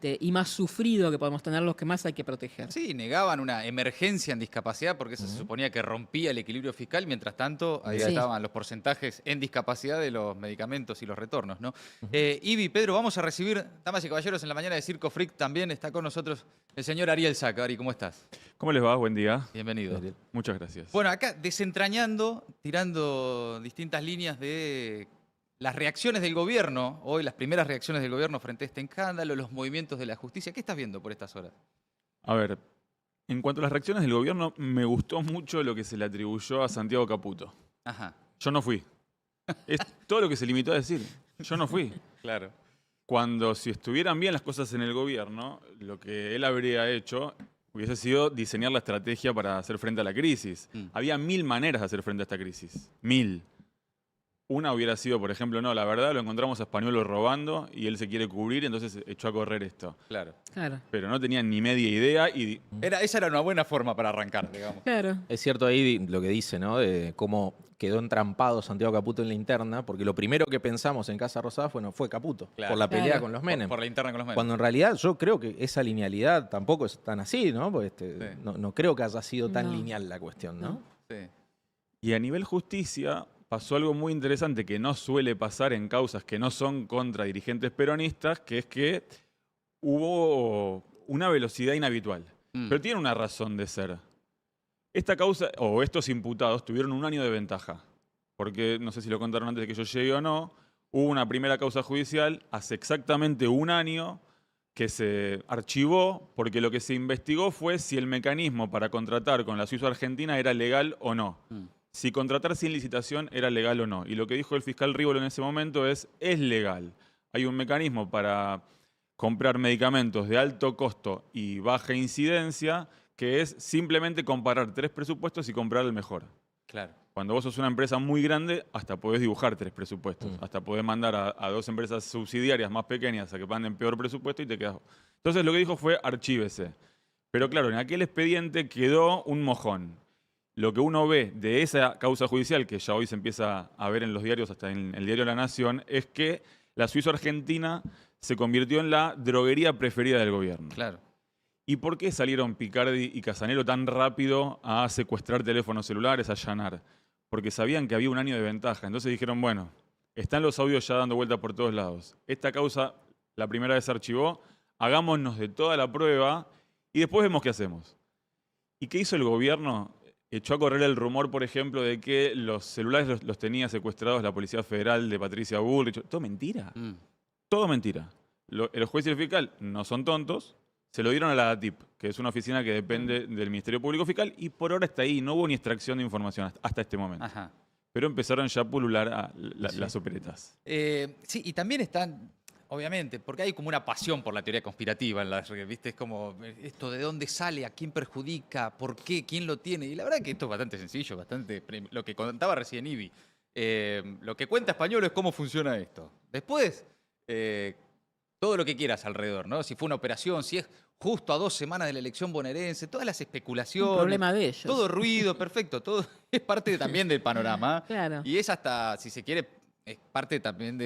y más sufrido que podemos tener, los que más hay que proteger. Sí, negaban una emergencia en discapacidad porque eso se suponía que rompía el equilibrio fiscal. Mientras tanto, ahí Sí. estaban los porcentajes en discapacidad de los medicamentos y los retornos, ¿no? Ivi, Pedro, vamos a recibir, damas y caballeros, en la mañana de Circo Freak también está con nosotros el señor Ariel Saca. Ari, ¿cómo estás? ¿Cómo les va? Buen día. Bienvenido. Ariel. Muchas gracias. Bueno, acá desentrañando, tirando distintas líneas de las reacciones del gobierno, hoy las primeras reacciones del gobierno frente a este escándalo, los movimientos de la justicia. ¿Qué estás viendo por estas horas? A ver, en cuanto a las reacciones del gobierno, me gustó mucho lo que se le atribuyó a Santiago Caputo. Ajá, Yo no fui. Es todo lo que se limitó a decir. Yo no fui. claro. Cuando si estuvieran bien las cosas en el gobierno, lo que él habría hecho hubiese sido diseñar la estrategia para hacer frente a la crisis. Mm. Había 1000 maneras de hacer frente a esta crisis. 1000. Una hubiera sido, por ejemplo, no, la verdad lo encontramos a Españolo robando y él se quiere cubrir, entonces echó a correr esto. Claro. Claro. Pero no tenían ni media idea y Esa era una buena forma para arrancar, digamos. Claro. Es cierto ahí lo que dice, ¿no? De cómo quedó entrampado Santiago Caputo en la interna, porque lo primero que pensamos en Casa Rosada fue Caputo, Claro. por la pelea Claro. con los Menem. Por la interna con los Menem. Cuando en realidad yo creo que esa linealidad tampoco es tan así, ¿no? Porque Sí. no creo que haya sido tan No. lineal la cuestión, ¿no? No. Sí. Y a nivel justicia pasó algo muy interesante que no suele pasar en causas que no son contra dirigentes peronistas, que es que hubo una velocidad inhabitual. Pero tiene una razón de ser. Esta causa, o estos imputados, tuvieron 1 año de ventaja. Porque, no sé si lo contaron antes de que yo llegue o no, hubo una primera causa judicial hace exactamente 1 año que se archivó porque lo que se investigó fue si el mecanismo para contratar con la suizo-argentina era legal o no. Si contratar sin licitación era legal o no. Y lo que dijo el fiscal Rívolo en ese momento es legal. Hay un mecanismo para comprar medicamentos de alto costo y baja incidencia que es simplemente comparar 3 presupuestos y comprar el mejor. Claro. Cuando vos sos una empresa muy grande, hasta podés dibujar 3 presupuestos. Hasta podés mandar a 2 empresas subsidiarias más pequeñas a que manden peor presupuesto y te quedás. Entonces lo que dijo fue archívese. Pero claro, en aquel expediente quedó un mojón. Lo que uno ve de esa causa judicial, que ya hoy se empieza a ver en los diarios, hasta en el diario La Nación, es que la suizo-argentina se convirtió en la droguería preferida del gobierno. Claro. ¿Y por qué salieron Picardi y Casanelo tan rápido a secuestrar teléfonos celulares, a allanar? Porque sabían que había 1 año de ventaja. Entonces dijeron, bueno, están los audios ya dando vuelta por todos lados. Esta causa, la primera vez se archivó, hagámonos de toda la prueba y después vemos qué hacemos. ¿Y qué hizo el gobierno? Echó a correr el rumor, por ejemplo, de que los celulares los tenía secuestrados la Policía Federal de Patricia Bullrich. Todo mentira. Todo mentira. El juez y el fiscal no son tontos. Se lo dieron a la ATIP, que es una oficina que depende del Ministerio Público Fiscal, y por ahora está ahí. No hubo ni extracción de información hasta este momento. Ajá. Pero empezaron ya a pulular las operetas. Sí, y también están, obviamente, porque hay como una pasión por la teoría conspirativa en las redes, ¿viste? Es como, esto de dónde sale, a quién perjudica, por qué, quién lo tiene. Y la verdad que esto es bastante sencillo, lo que contaba recién Ibi. Lo que cuenta Españolo es cómo funciona esto. Después, todo lo que quieras alrededor, ¿no? Si fue una operación, si es justo a 2 semanas de la elección bonaerense, todas las especulaciones. Un problema de ellos. Todo ruido, perfecto, todo es parte también del panorama. Claro. Y es hasta, si se quiere, es parte también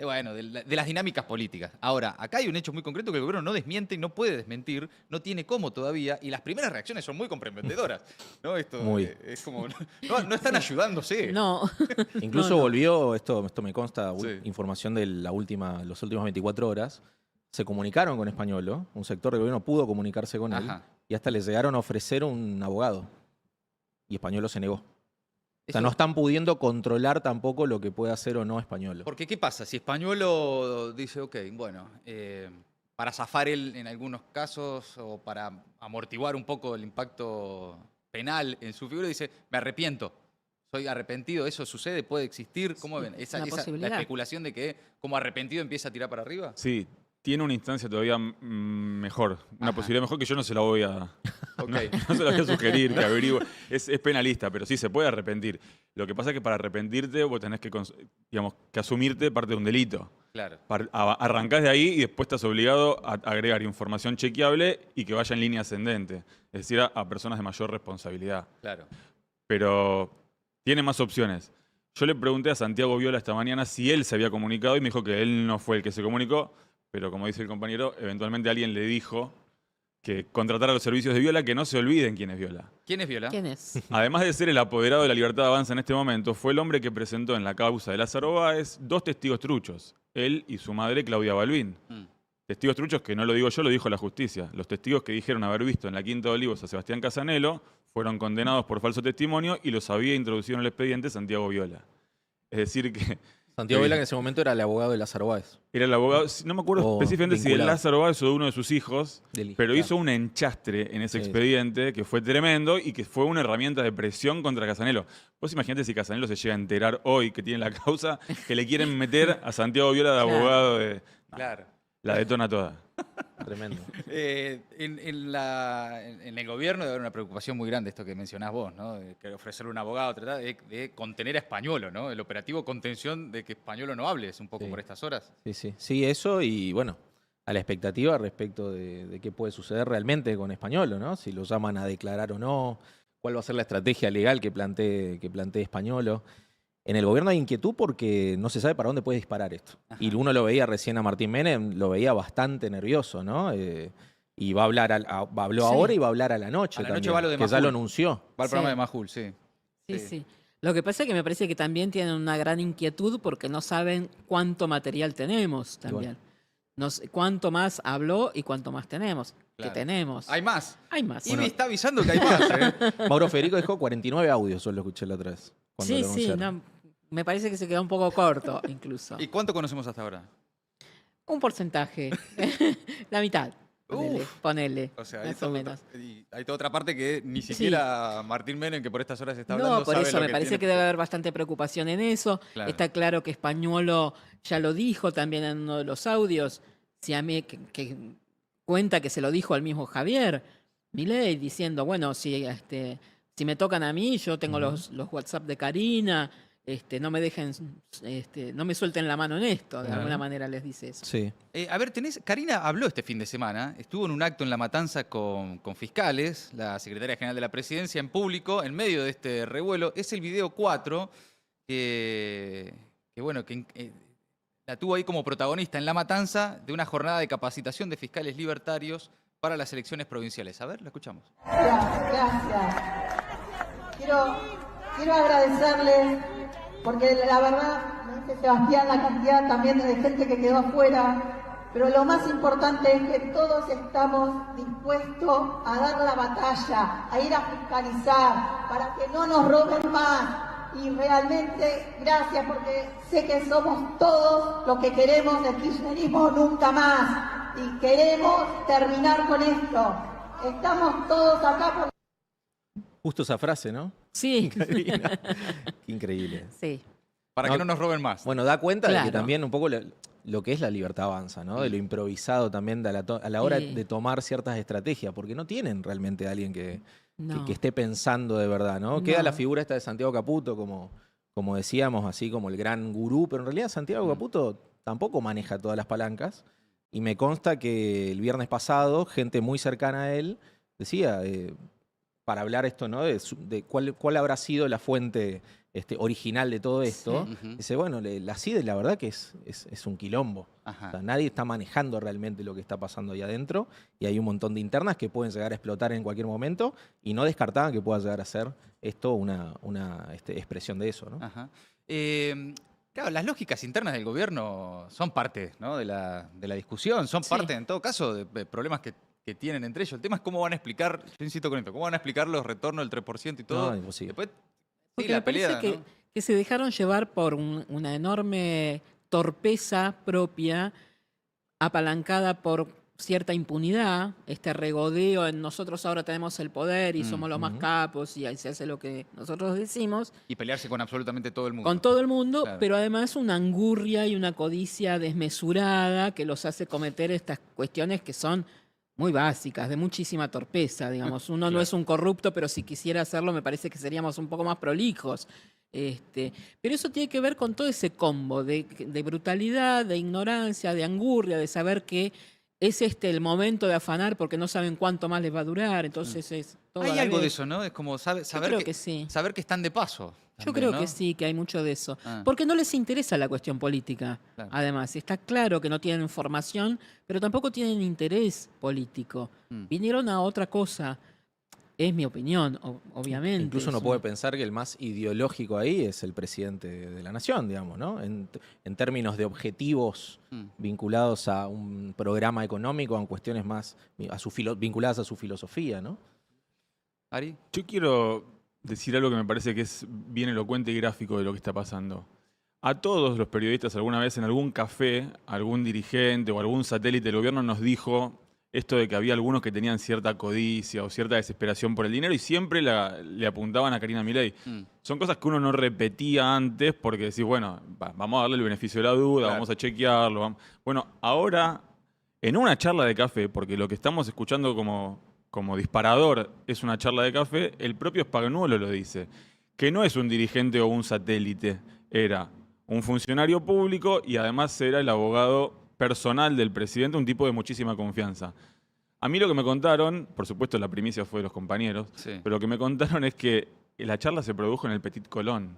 bueno, de las dinámicas políticas. Ahora, acá hay un hecho muy concreto que el gobierno no desmiente y no puede desmentir, no tiene cómo todavía, y las primeras reacciones son muy comprometedoras. ¿No? Esto Muy. Es como, no están ayudándose. No. Incluso No, no. volvió, esto me consta, Sí. información de los últimas 24 horas, se comunicaron con Españolo, un sector del gobierno pudo comunicarse con él, Ajá. y hasta le llegaron a ofrecer un abogado. Y Españolo se negó. O sea, Eso- no están pudiendo controlar tampoco lo que puede hacer o no Españolo. Porque, ¿qué pasa? Si Españolo dice, ok, bueno, para zafar él en algunos casos o para amortiguar un poco el impacto penal en su figura, dice, me arrepiento, soy arrepentido, ¿eso sucede? ¿Puede existir? ¿Cómo ven? una La posibilidad. especulación de que como arrepentido empieza a tirar para arriba. Sí, tiene una instancia todavía mejor, una Ajá. posibilidad mejor que yo no se la voy a... Ok. No se la voy a sugerir, que averigüe. Es penalista, pero sí, se puede arrepentir. Lo que pasa es que para arrepentirte vos tenés que, digamos, que asumirte parte de un delito. Claro. Arrancás de ahí y después estás obligado a agregar información chequeable y que vaya en línea ascendente. Es decir, a personas de mayor responsabilidad. Claro. Pero tiene más opciones. Yo le pregunté a Santiago Viola esta mañana si él se había comunicado y me dijo que él no fue el que se comunicó, pero como dice el compañero, eventualmente alguien le dijo que contratara los servicios de Viola, que no se olviden quién es Viola. ¿Quién es Viola? ¿Quién es? Además de ser el apoderado de la Libertad Avanza en este momento, fue el hombre que presentó en la causa de Lázaro Báez 2 testigos truchos, él y su madre Claudia Balbín. Testigos truchos que no lo digo yo, lo dijo la justicia. Los testigos que dijeron haber visto en la Quinta de Olivos a Sebastián Casanelo fueron condenados por falso testimonio y los había introducido en el expediente Santiago Viola. Es decir que Santiago Vela, que en ese momento era el abogado de Lázaro Báez. era el abogado, no me acuerdo O específicamente si de vinculado. Lázaro Báez o de uno de sus hijos, Del- pero claro. hizo un enchastre en ese Sí, sí. expediente que fue tremendo y que fue una herramienta de presión contra Casanelo. Vos imaginate si Casanelo se llega a enterar hoy que tiene la causa, que le quieren meter a Santiago Viola de Claro. abogado de... Claro. La detona toda. Tremendo. En el gobierno debe haber una preocupación muy grande, esto que mencionás vos, ¿no? De que ofrecerle un abogado, tratar de contener a Españolo, ¿no? El operativo contención de que Españolo no hable, es un poco Sí. por estas horas. Sí, sí. Sí, eso y bueno, a la expectativa respecto de qué puede suceder realmente con Españolo, ¿no? Si lo llaman a declarar o no, cuál va a ser la estrategia legal que plantee Españolo. En el gobierno hay inquietud porque no se sabe para dónde puede disparar esto. Ajá. Y uno lo veía recién a Martín Menem, lo veía bastante nervioso, ¿no? Y va a hablar, habló Sí. ahora y va a hablar a la noche A la también, noche va lo de que ya lo Majul. anunció. Va al Sí. programa de Majul, sí. Sí, Sí. sí. Lo que pasa es que me parece que también tienen una gran inquietud porque no saben cuánto material tenemos también. No sé cuánto más habló y cuánto más tenemos. Claro. Que tenemos. Hay más. Hay más. Y me está avisando que hay más, ¿eh? Mauro Federico dijo 49 audios, yo lo escuché la otra vez. Cuando Sí, lo sí. anunciaron. No, me parece que se quedó un poco corto, incluso. ¿Y cuánto conocemos hasta ahora? Un porcentaje. La mitad. Ponele. Uf. Ponele, O sea, hay más o toda menos. y hay toda otra parte que ni siquiera Martín Menem, que por estas horas está hablando, No, por sabe eso lo me parece tiene que debe haber bastante preocupación en eso. Claro. Está claro que Españolo ya lo dijo también en uno de los audios. Si a mí que cuenta que se lo dijo al mismo Javier Milei diciendo, bueno, si me tocan a mí, yo tengo los WhatsApp de Karina, no me dejen, no me suelten la mano en esto. De Claro. alguna manera les dice eso. Sí. A ver, Karina habló este fin de semana, estuvo en un acto en La Matanza con fiscales, la secretaria general de la presidencia, en público, en medio de este revuelo. Es el video 4 que la tuvo ahí como protagonista en La Matanza de una jornada de capacitación de fiscales libertarios para las elecciones provinciales. A ver, la escuchamos. Gracias. Quiero agradecerles, porque la verdad, me dice Sebastián, la cantidad también de gente que quedó afuera, pero lo más importante es que todos estamos dispuestos a dar la batalla, a ir a fiscalizar, para que no nos roben más. Y realmente, gracias, porque sé que somos todos los que queremos el kirchnerismo nunca más. Y queremos terminar con esto. Estamos todos acá por... Justo esa frase, ¿no? Sí, Qué increíble. sí. Para No, que no nos roben más. Bueno, da cuenta de que Claro. también un poco lo que es la libertad avanza, ¿no? De lo improvisado también a la hora Sí. de tomar ciertas estrategias, porque no tienen realmente a alguien que No. esté pensando de verdad, ¿no? Queda No. la figura esta de Santiago Caputo como decíamos, así como el gran gurú, pero en realidad Santiago Caputo tampoco maneja todas las palancas. Y me consta que el viernes pasado, gente muy cercana a él decía, para hablar esto, ¿no? De cuál habrá sido la fuente original de todo esto. Ujú. Dice, bueno, la CIDE la verdad que es un quilombo. Ajá. O sea, nadie está manejando realmente lo que está pasando ahí adentro y hay un montón de internas que pueden llegar a explotar en cualquier momento y no descartaban que pueda llegar a ser esto una expresión de eso, ¿no? Ajá. Claro, las lógicas internas del gobierno son parte, ¿no? de la discusión, son Sí. parte, en todo caso, de problemas que tienen entre ellos. El tema es cómo van a explicar, yo insisto con esto, cómo van a explicar los retornos del 3% y todo. No, imposible. Después, sí, Porque la me parece pelea, ¿no? que se dejaron llevar por una enorme torpeza propia, apalancada por cierta impunidad, este regodeo en nosotros ahora tenemos el poder y somos los más Ujú. capos y ahí se hace lo que nosotros decimos, Y pelearse con absolutamente todo el mundo. con todo el mundo, Claro. pero además una angurria y una codicia desmesurada que los hace cometer estas cuestiones que son muy básicas, de muchísima torpeza, digamos. Uno no Claro. es un corrupto, pero si quisiera hacerlo me parece que seríamos un poco más prolijos. Pero eso tiene que ver con todo ese combo de brutalidad, de ignorancia, de angurria, de saber que es el momento de afanar porque no saben cuánto más les va a durar, entonces es todo a Hay la algo de vez. eso, ¿no? Es como saber creo que sí. saber que están de paso. Yo también, creo ¿no? que sí, que hay mucho de eso. Ah. Porque no les interesa la cuestión política. Claro. Además, está claro que no tienen información, pero tampoco tienen interés político. Mm. Vinieron a otra cosa. Es mi opinión, obviamente. Incluso uno es puede una- pensar que el más ideológico ahí es el presidente de la nación, digamos, ¿no? En términos de objetivos Mm. vinculados a un programa económico, en cuestiones más vinculadas a su filosofía, ¿no? Ari. Yo quiero decir algo que me parece que es bien elocuente y gráfico de lo que está pasando. A todos los periodistas alguna vez en algún café, algún dirigente o algún satélite del gobierno nos dijo esto de que había algunos que tenían cierta codicia o cierta desesperación por el dinero y siempre le apuntaban a Karina Milei. Mm. Son cosas que uno no repetía antes porque decís, bueno, vamos a darle el beneficio de la duda, Claro. vamos a chequearlo. Bueno, ahora en una charla de café, porque lo que estamos escuchando como disparador es una charla de café, el propio Spagnuolo lo dice, que no es un dirigente o un satélite, era un funcionario público y además era el abogado personal del presidente, un tipo de muchísima confianza. A mí lo que me contaron, por supuesto la primicia fue de los compañeros, Sí. pero lo que me contaron es que la charla se produjo en el Petit Colón,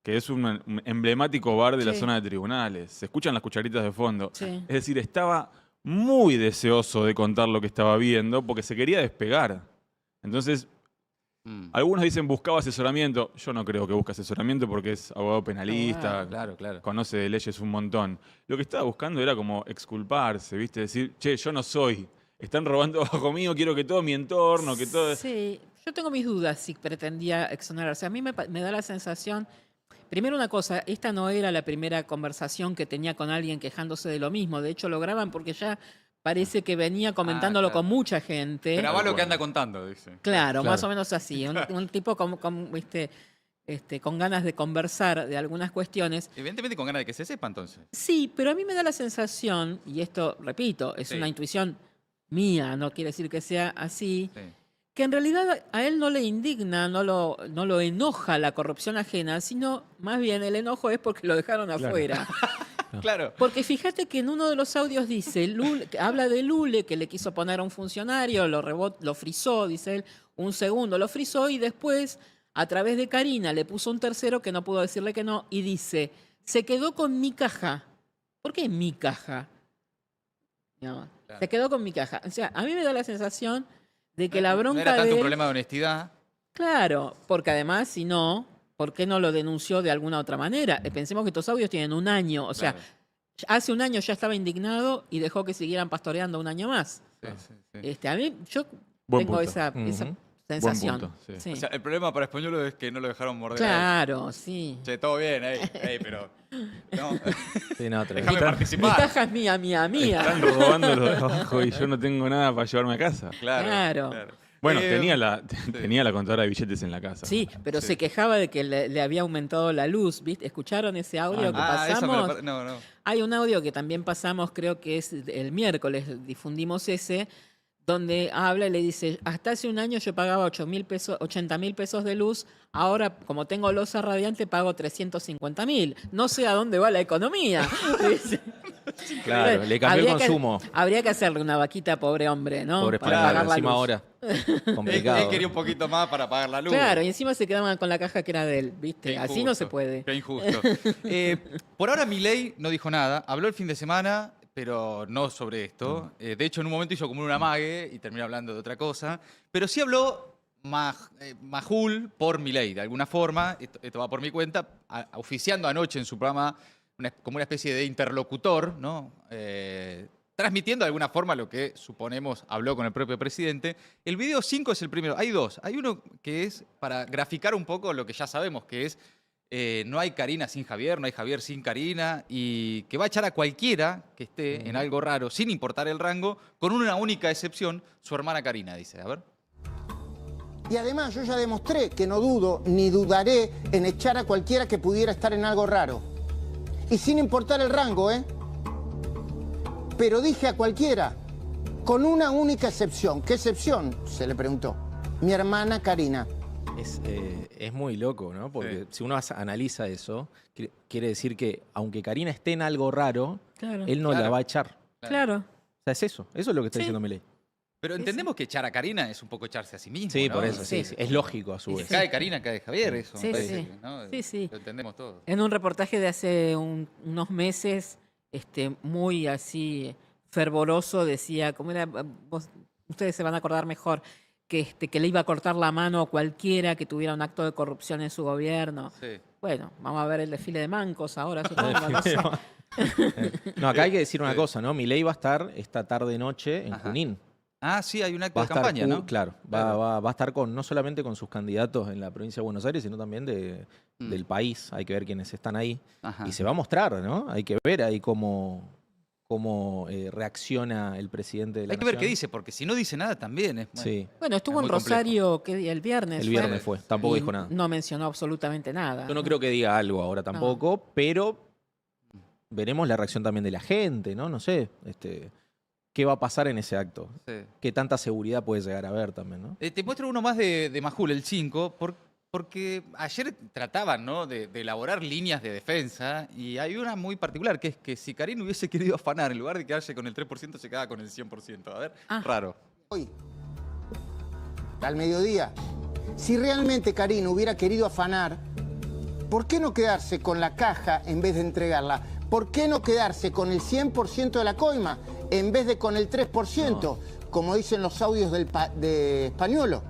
que es un emblemático bar de la Sí. zona de tribunales. Se escuchan las cucharitas de fondo. Sí. Es decir, estaba muy deseoso de contar lo que estaba viendo porque se quería despegar. Entonces, algunos dicen buscaba asesoramiento. Yo no creo que busque asesoramiento porque es abogado penalista, Claro, claro. conoce de leyes un montón. Lo que estaba buscando era como exculparse, ¿viste? Decir, che, yo no soy. Están robando bajo mío, quiero que todo mi entorno, que todo... Sí, yo tengo mis dudas si pretendía exonerarse. A mí me da la sensación, primero una cosa, esta no era la primera conversación que tenía con alguien quejándose de lo mismo. De hecho, lo graban porque ya parece que venía comentándolo claro. con mucha gente. Grabá lo que anda contando, dice. Claro, más o menos así. Un tipo con ganas de conversar de algunas cuestiones. Evidentemente con ganas de que se sepa, entonces. Sí, pero a mí me da la sensación, y esto, repito, es Sí. una intuición mía, no quiere decir que sea así, Sí. que en realidad a él no le indigna, no lo enoja la corrupción ajena, sino más bien el enojo es porque lo dejaron afuera. Claro. Porque fíjate que en uno de los audios dice, que habla de Lule, que le quiso poner a un funcionario, lo frizó, dice él, un segundo lo frizó y después, a través de Karina, le puso un tercero que no pudo decirle que no y dice, se quedó con mi caja. ¿Por qué mi caja? No, Claro. se quedó con mi caja. O sea, a mí me da la sensación de que la No bronca era tanto de un él- problema de honestidad. Claro, porque además, si no, ¿por qué no lo denunció de alguna otra manera? Pensemos que estos audios tienen un año, o sea, Claro. hace un año ya estaba indignado y dejó que siguieran pastoreando un año más. Sí, sí. A mí, yo Buen tengo punto. esa Ujú. sensación. punto, sí. Sí. O sea, el problema para Españolo es que no lo dejaron morder. Claro, sí. Che, todo bien, pero... No, Sí, no, tremendo. déjame Mi participar. caja es mía, mía, mía. Están robando lo de abajo y yo no tengo nada para llevarme a casa. Claro. Claro. Bueno, Eh, tenía la contadora de billetes en la casa. Sí, pero se quejaba de que le había aumentado la luz, ¿viste? ¿Escucharon ese audio que eso me lo pasamos? no. Hay un audio que también pasamos, creo que es el miércoles, difundimos ese, donde habla y le dice, hasta hace un año yo pagaba 80.000 pesos de luz, ahora como tengo losa radiante pago 350.000. No sé a dónde va la economía. Dice. Claro, le cambió el Habría que- consumo. habría que hacerle una vaquita, pobre hombre, ¿no? Pobre Para español, pagar la encima luz. ahora. Él Complicado. quería un poquito más para pagar la luz. Claro, y encima se quedaban con la caja que era de él, ¿viste? Qué Así no injusto, se puede. Qué injusto. Por ahora Milei no dijo nada. Habló el fin de semana, pero no sobre esto. De hecho, en un momento hizo como un amague y terminó hablando de otra cosa. Pero sí habló Majul por Milei, de alguna forma. Esto va por mi cuenta, oficiando anoche en su programa como una especie de interlocutor, ¿no? Transmitiendo de alguna forma lo que suponemos habló con el propio presidente. El video 5 es el primero. Hay dos. Hay uno que es para graficar un poco lo que ya sabemos, que es no hay Karina sin Javier, no hay Javier sin Karina, y que va a echar a cualquiera que esté en algo raro, sin importar el rango, con una única excepción, su hermana Karina, dice. A ver. Y además yo ya demostré que no dudo ni dudaré en echar a cualquiera que pudiera estar en algo raro. Y sin importar el rango, ¿eh? Pero dije a cualquiera, con una única excepción. ¿Qué excepción? Se le preguntó. Mi hermana Karina. Es muy loco, ¿no? Porque si uno analiza eso, quiere decir que aunque Karina esté en algo raro, Claro. él no Claro. la va a echar. Claro. O sea, es eso. Eso es lo que está Sí. diciendo Milei. Pero entendemos que echar a Karina es un poco echarse a sí mismo. Sí, ¿no? por eso. Sí. Sí. Es lógico a su Y vez. si cae Karina, cae Javier, eso. Sí, me parece sí. que, ¿no? Sí, sí. Lo entendemos todos. En un reportaje de hace unos meses, muy así fervoroso, decía, ¿cómo era? Ustedes se van a acordar mejor, que le iba a cortar la mano a cualquiera que tuviera un acto de corrupción en su gobierno. Sí. Bueno, vamos a ver el desfile de mancos ahora, supongo, no sé. No, acá hay que decir una cosa, ¿no? Milei va a estar esta tarde-noche en Ajá. Junín. Ah, sí, hay un acto Va a de estar, campaña, ¿no? claro, Claro. va a estar no solamente con sus candidatos en la provincia de Buenos Aires, sino también del país. Hay que ver quiénes están ahí. Ajá. Y se va a mostrar, ¿no? Hay que ver ahí cómo reacciona el presidente de la Hay que ver nación. qué dice, porque si no dice nada también es... Sí, Bueno, estuvo Es en muy complejo. Rosario ¿qué día? El viernes. el viernes fue. Tampoco y dijo nada. No mencionó absolutamente nada. Yo no creo que diga algo ahora tampoco, pero veremos la reacción también de la gente, ¿no? No sé. qué va a pasar en ese acto. Sí. Qué tanta seguridad puede llegar a haber también, ¿no? Te muestro uno más de Majul, el 5, porque ayer trataban, ¿no?, de elaborar líneas de defensa y hay una muy particular, que es que si Karin hubiese querido afanar, en lugar de quedarse con el 3%, se quedaba con el 100%. A ver, raro. Hoy, al mediodía, si realmente Karin hubiera querido afanar, ¿por qué no quedarse con la caja en vez de entregarla? ¿Por qué no quedarse con el 100% de la coima en vez de con el 3%, como dicen los audios de Españolo?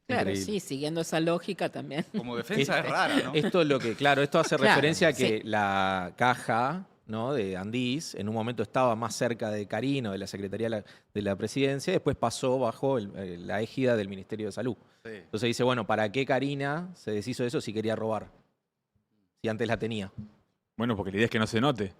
Claro, Increíble. sí, siguiendo esa lógica también. Como defensa es rara, ¿no? Esto es lo que, claro, esto hace Claro, referencia a que sí. la caja, ¿no?, de Andís en un momento estaba más cerca de Karin o de la Secretaría de la Presidencia, y después pasó bajo la égida del Ministerio de Salud. Sí. Entonces dice, bueno, ¿para qué Karina se deshizo de eso si quería robar? Si antes la tenía. Bueno, porque la idea es que no se note.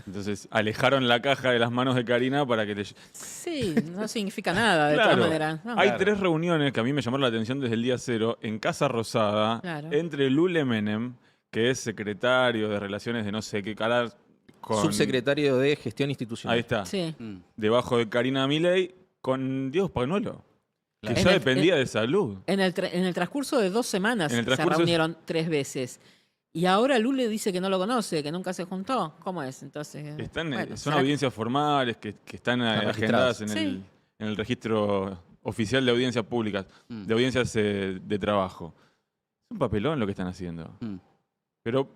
Entonces alejaron la caja de las manos de Karina para que te... Sí, no significa nada, de Claro. todas maneras. No. Hay 3 reuniones que a mí me llamaron la atención desde el día 0 en Casa Rosada, Claro. entre Lule Menem, que es secretario de Relaciones de no sé qué cara, con... Subsecretario de Gestión Institucional. Ahí está. Sí. Debajo de Karina Milei, con Diego Spagnolo, que En ya el- dependía de salud. En el transcurso de 2 semanas En el se transcurso- reunieron 3 veces. Y ahora Lule dice que no lo conoce, que nunca se juntó. ¿Cómo es? Entonces, Están, bueno, son ¿será? audiencias formales que están registradas. agendadas en, Sí. en el registro oficial de audiencias públicas, de audiencias de trabajo. Es un papelón lo que están haciendo. Pero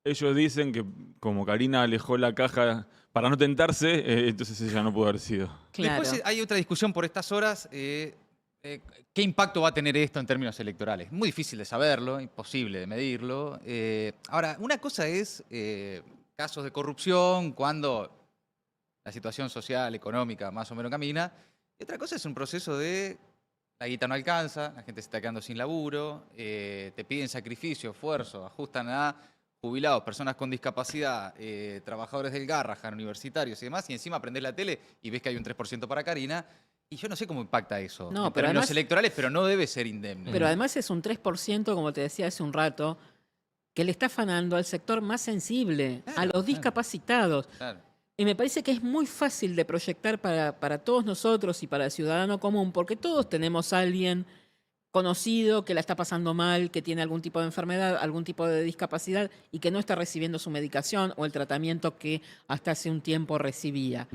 ellos dicen que como Karina alejó la caja para no tentarse, entonces ella no pudo haber sido. Claro. Después hay otra discusión por estas horas. ¿Qué impacto va a tener esto en términos electorales? Muy difícil de saberlo, imposible de medirlo. Ahora, una cosa es casos de corrupción cuando la situación social, económica más o menos camina. Y otra cosa es un proceso de la guita no alcanza, la gente se está quedando sin laburo, te piden sacrificio, esfuerzo, ajustan a jubilados, personas con discapacidad, trabajadores del Garrahan, universitarios y demás, y encima prendés la tele y ves que hay un 3% para Karina. Y yo no sé cómo impacta eso No, en pero términos además- electorales, pero no debe ser indemne. Pero además es un 3%, como te decía hace un rato, que le está afanando al sector más sensible, a los discapacitados. Claro. Y me parece que es muy fácil de proyectar para todos nosotros y para el ciudadano común, porque todos tenemos a alguien conocido que la está pasando mal, que tiene algún tipo de enfermedad, algún tipo de discapacidad y que no está recibiendo su medicación o el tratamiento que hasta hace un tiempo recibía.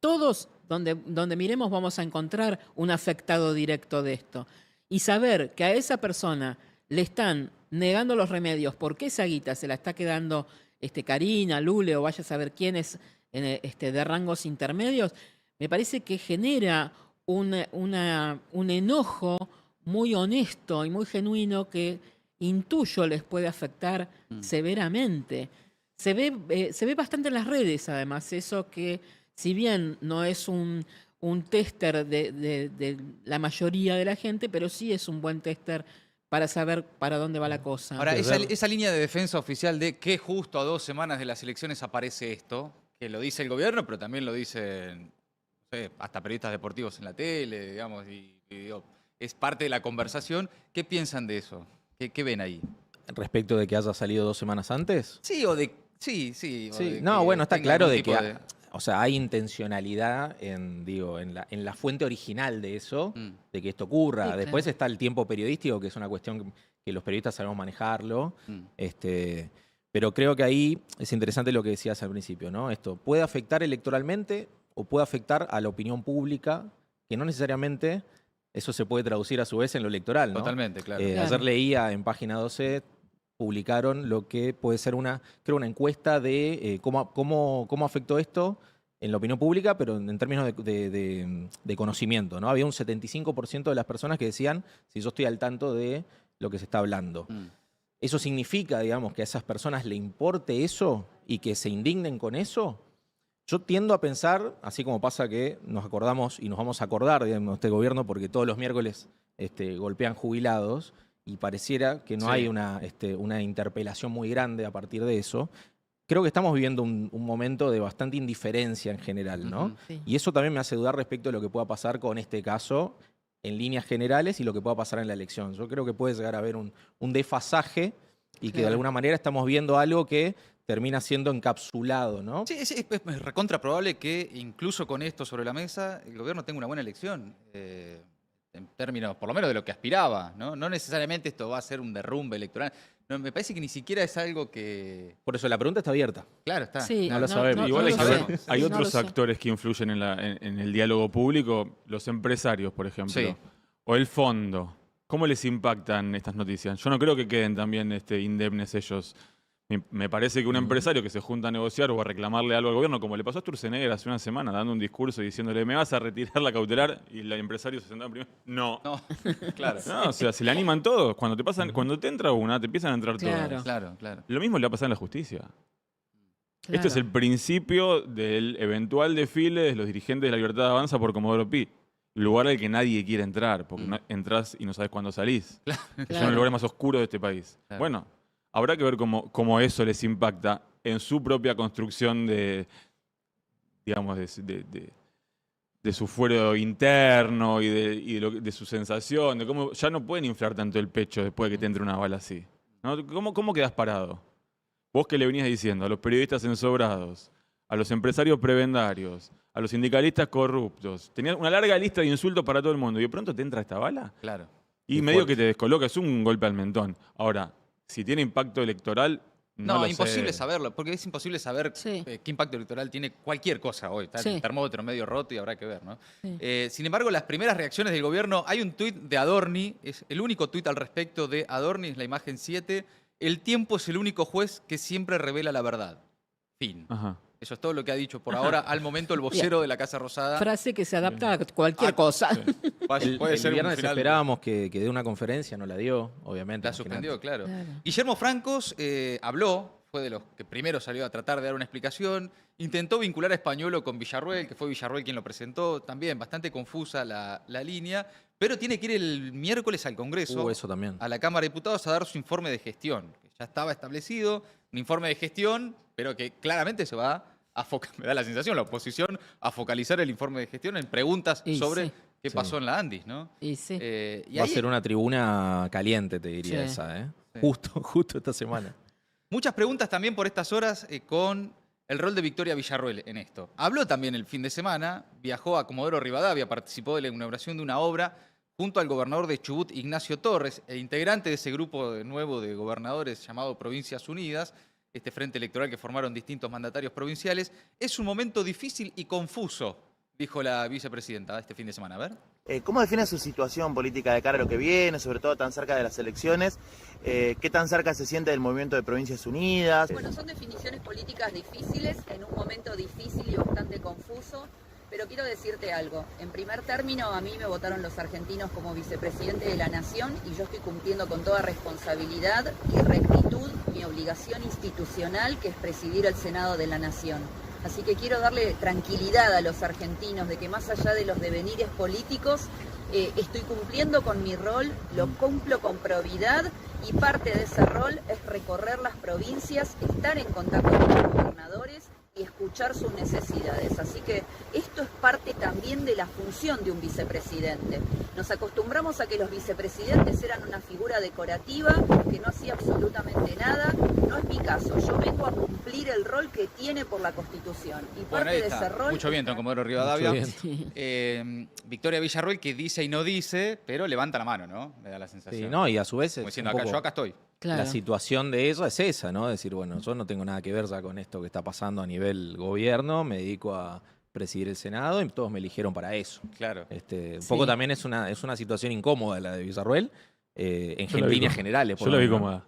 Todos, donde miremos, vamos a encontrar un afectado directo de esto. Y saber que a esa persona le están negando los remedios porque esa guita se la está quedando Karina, Lule o vaya a saber quién es de rangos intermedios, me parece que genera un enojo muy honesto y muy genuino que intuyo les puede afectar severamente. Se ve bastante en las redes, además, eso que si bien no es un tester de la mayoría de la gente, pero sí es un buen tester para saber para dónde va la cosa. Ahora, esa línea de defensa oficial de que justo a 2 semanas de las elecciones aparece esto, que lo dice el gobierno, pero también lo dicen, no sé, hasta periodistas deportivos en la tele, digamos, y digo, es parte de la conversación. ¿Qué piensan de eso? ¿Qué ven ahí? Respecto de que haya salido 2 semanas antes. Sí, o de... Sí. o Sí, de no, que bueno, está tenga claro algún de que tipo o sea, hay intencionalidad en la fuente original de eso, de que esto ocurra. Sí, Después claro. está el tiempo periodístico, que es una cuestión que los periodistas sabemos manejarlo. Pero creo que ahí es interesante lo que decías al principio, ¿no? Esto puede afectar electoralmente o puede afectar a la opinión pública, que no necesariamente eso se puede traducir a su vez en lo electoral, ¿no? Totalmente, claro. Claro. Ayer leía en Página 12, publicaron lo que puede ser una encuesta de cómo afectó esto en la opinión pública, pero en términos de conocimiento, ¿no? Había un 75% de las personas que decían si yo estoy al tanto de lo que se está hablando. ¿Eso significa, digamos, que a esas personas le importe eso y que se indignen con eso? Yo tiendo a pensar, así como pasa que nos acordamos y nos vamos a acordar, digamos, de este gobierno porque todos los miércoles golpean jubilados y pareciera que no Sí. hay una interpelación muy grande a partir de eso. Creo que estamos viviendo un momento de bastante indiferencia en general, ¿no? Ujú. Sí. Y eso también me hace dudar respecto a lo que pueda pasar con este caso en líneas generales y lo que pueda pasar en la elección. Yo creo que puede llegar a haber un desfasaje y que de alguna manera estamos viendo algo que termina siendo encapsulado, ¿no? Sí, es recontra probable que incluso con esto sobre la mesa el gobierno tenga una buena elección. En términos, por lo menos, de lo que aspiraba, ¿no? No necesariamente esto va a ser un derrumbe electoral. No, me parece que ni siquiera es algo que... Por eso la pregunta está abierta. Claro, está. Sí, No lo sabemos. Igual hay lo que sé. ver, hay No otros lo sé. actores que influyen en el diálogo público, los empresarios, por ejemplo, Sí. o el fondo. ¿Cómo les impactan estas noticias? Yo no creo que queden también indemnes ellos. Me parece que un empresario que se junta a negociar o a reclamarle algo al gobierno, como le pasó a Sturzenegger hace una semana, dando un discurso y diciéndole, ¿me vas a retirar la cautelar? Y el empresario se sentaba primero. No. No, claro. No, o sea, se le animan todos. Cuando te entra una, te empiezan a entrar Claro. todas. Claro, claro. Lo mismo le va a pasar en la justicia. Claro. Este es el principio del eventual desfile de los dirigentes de la Libertad Avanza por Comodoro Pi. Lugar al que nadie quiere entrar, porque entras y no sabes cuándo salís. Que son Claro. los lugares más oscuros de este país. Claro. Bueno, habrá que ver cómo eso les impacta en su propia construcción digamos, de su fuero interno y de su sensación, de cómo ya no pueden inflar tanto el pecho después de que te entre una bala así. ¿No? ¿Cómo quedás parado? Vos que le venías diciendo a los periodistas ensobrados, a los empresarios prebendarios, a los sindicalistas corruptos, tenías una larga lista de insultos para todo el mundo y de pronto te entra esta bala Claro. y medio que te descoloca, es un golpe al mentón. Ahora, si tiene impacto electoral, no lo imposible sé. saberlo, porque es imposible saber Sí. qué impacto electoral tiene cualquier cosa hoy. Está Sí. el termómetro medio roto y habrá que ver, ¿no? Sí. Sin embargo, las primeras reacciones del gobierno, hay un tuit de Adorni, es el único tuit al respecto de Adorni, es la imagen 7, el tiempo es el único juez que siempre revela la verdad. Fin. Ajá. Eso es todo lo que ha dicho por ahora, al momento, el vocero de la Casa Rosada. Frase que se adapta a cualquier Ah, cosa. Puede El ser un viernes final- esperábamos que dé una conferencia, no la dio, obviamente. La suspendió, claro. Claro. Guillermo Francos habló, fue de los que primero salió a tratar de dar una explicación, intentó vincular a Españolo con Villarruel, que fue Villarruel quien lo presentó, también bastante confusa la línea, pero tiene que ir el miércoles al Congreso, Eso también. a la Cámara de Diputados, a dar su informe de gestión, que ya estaba establecido, un informe de gestión, pero que claramente se va a me da la sensación, la oposición, a focalizar el informe de gestión en preguntas Y sobre sí. qué Sí. pasó en la Andis, ¿no? Y sí. Y Va a ahí- ser una tribuna caliente, te diría Sí. esa, ¿eh? Sí. Justo esta semana. Muchas preguntas también por estas horas con el rol de Victoria Villarruel en esto. Habló también el fin de semana, viajó a Comodoro Rivadavia, participó de la inauguración de una obra junto al gobernador de Chubut, Ignacio Torres, e integrante de ese grupo nuevo de gobernadores llamado Provincias Unidas, este frente electoral que formaron distintos mandatarios provinciales. Es un momento difícil y confuso, dijo la vicepresidenta este fin de semana. A ver. ¿Cómo define su situación política de cara a lo que viene, sobre todo tan cerca de las elecciones? ¿Qué tan cerca se siente del movimiento de Provincias Unidas? Bueno, son definiciones políticas difíciles, en un momento difícil y bastante confuso, pero quiero decirte algo. En primer término, a mí me votaron los argentinos como vicepresidente de la Nación y yo estoy cumpliendo con toda responsabilidad y rectitud mi obligación institucional, que es presidir el Senado de la Nación. Así que quiero darle tranquilidad a los argentinos de que más allá de los devenires políticos, estoy cumpliendo con mi rol, lo cumplo con probidad y parte de ese rol es recorrer las provincias, estar en contacto con los gobernadores y escuchar sus necesidades. Así que esto es parte también de la función de un vicepresidente. Nos acostumbramos a que los vicepresidentes eran una figura decorativa que no hacía absolutamente nada. No es mi caso. Yo vengo a cumplir el rol que tiene por la Constitución. Y parte ahí de está. ese rol... Mucho viento en Comodoro Rivadavia. Mucho viento. Sí. Victoria Villarruel que dice y no dice, pero levanta la mano, ¿no? Me da la sensación. Sí, no, y a su vez Como es diciendo, un acá, poco yo acá estoy. Claro. la situación de ella es esa, ¿no? Decir, bueno, yo no tengo nada que ver ya con esto que está pasando a nivel gobierno, me dedico a presidir el Senado y todos me eligieron para eso. Claro. Un Sí. poco también es una situación incómoda la de Villarruel, en Yo la vi líneas cómoda. generales. por Yo lo la vi menos. cómoda.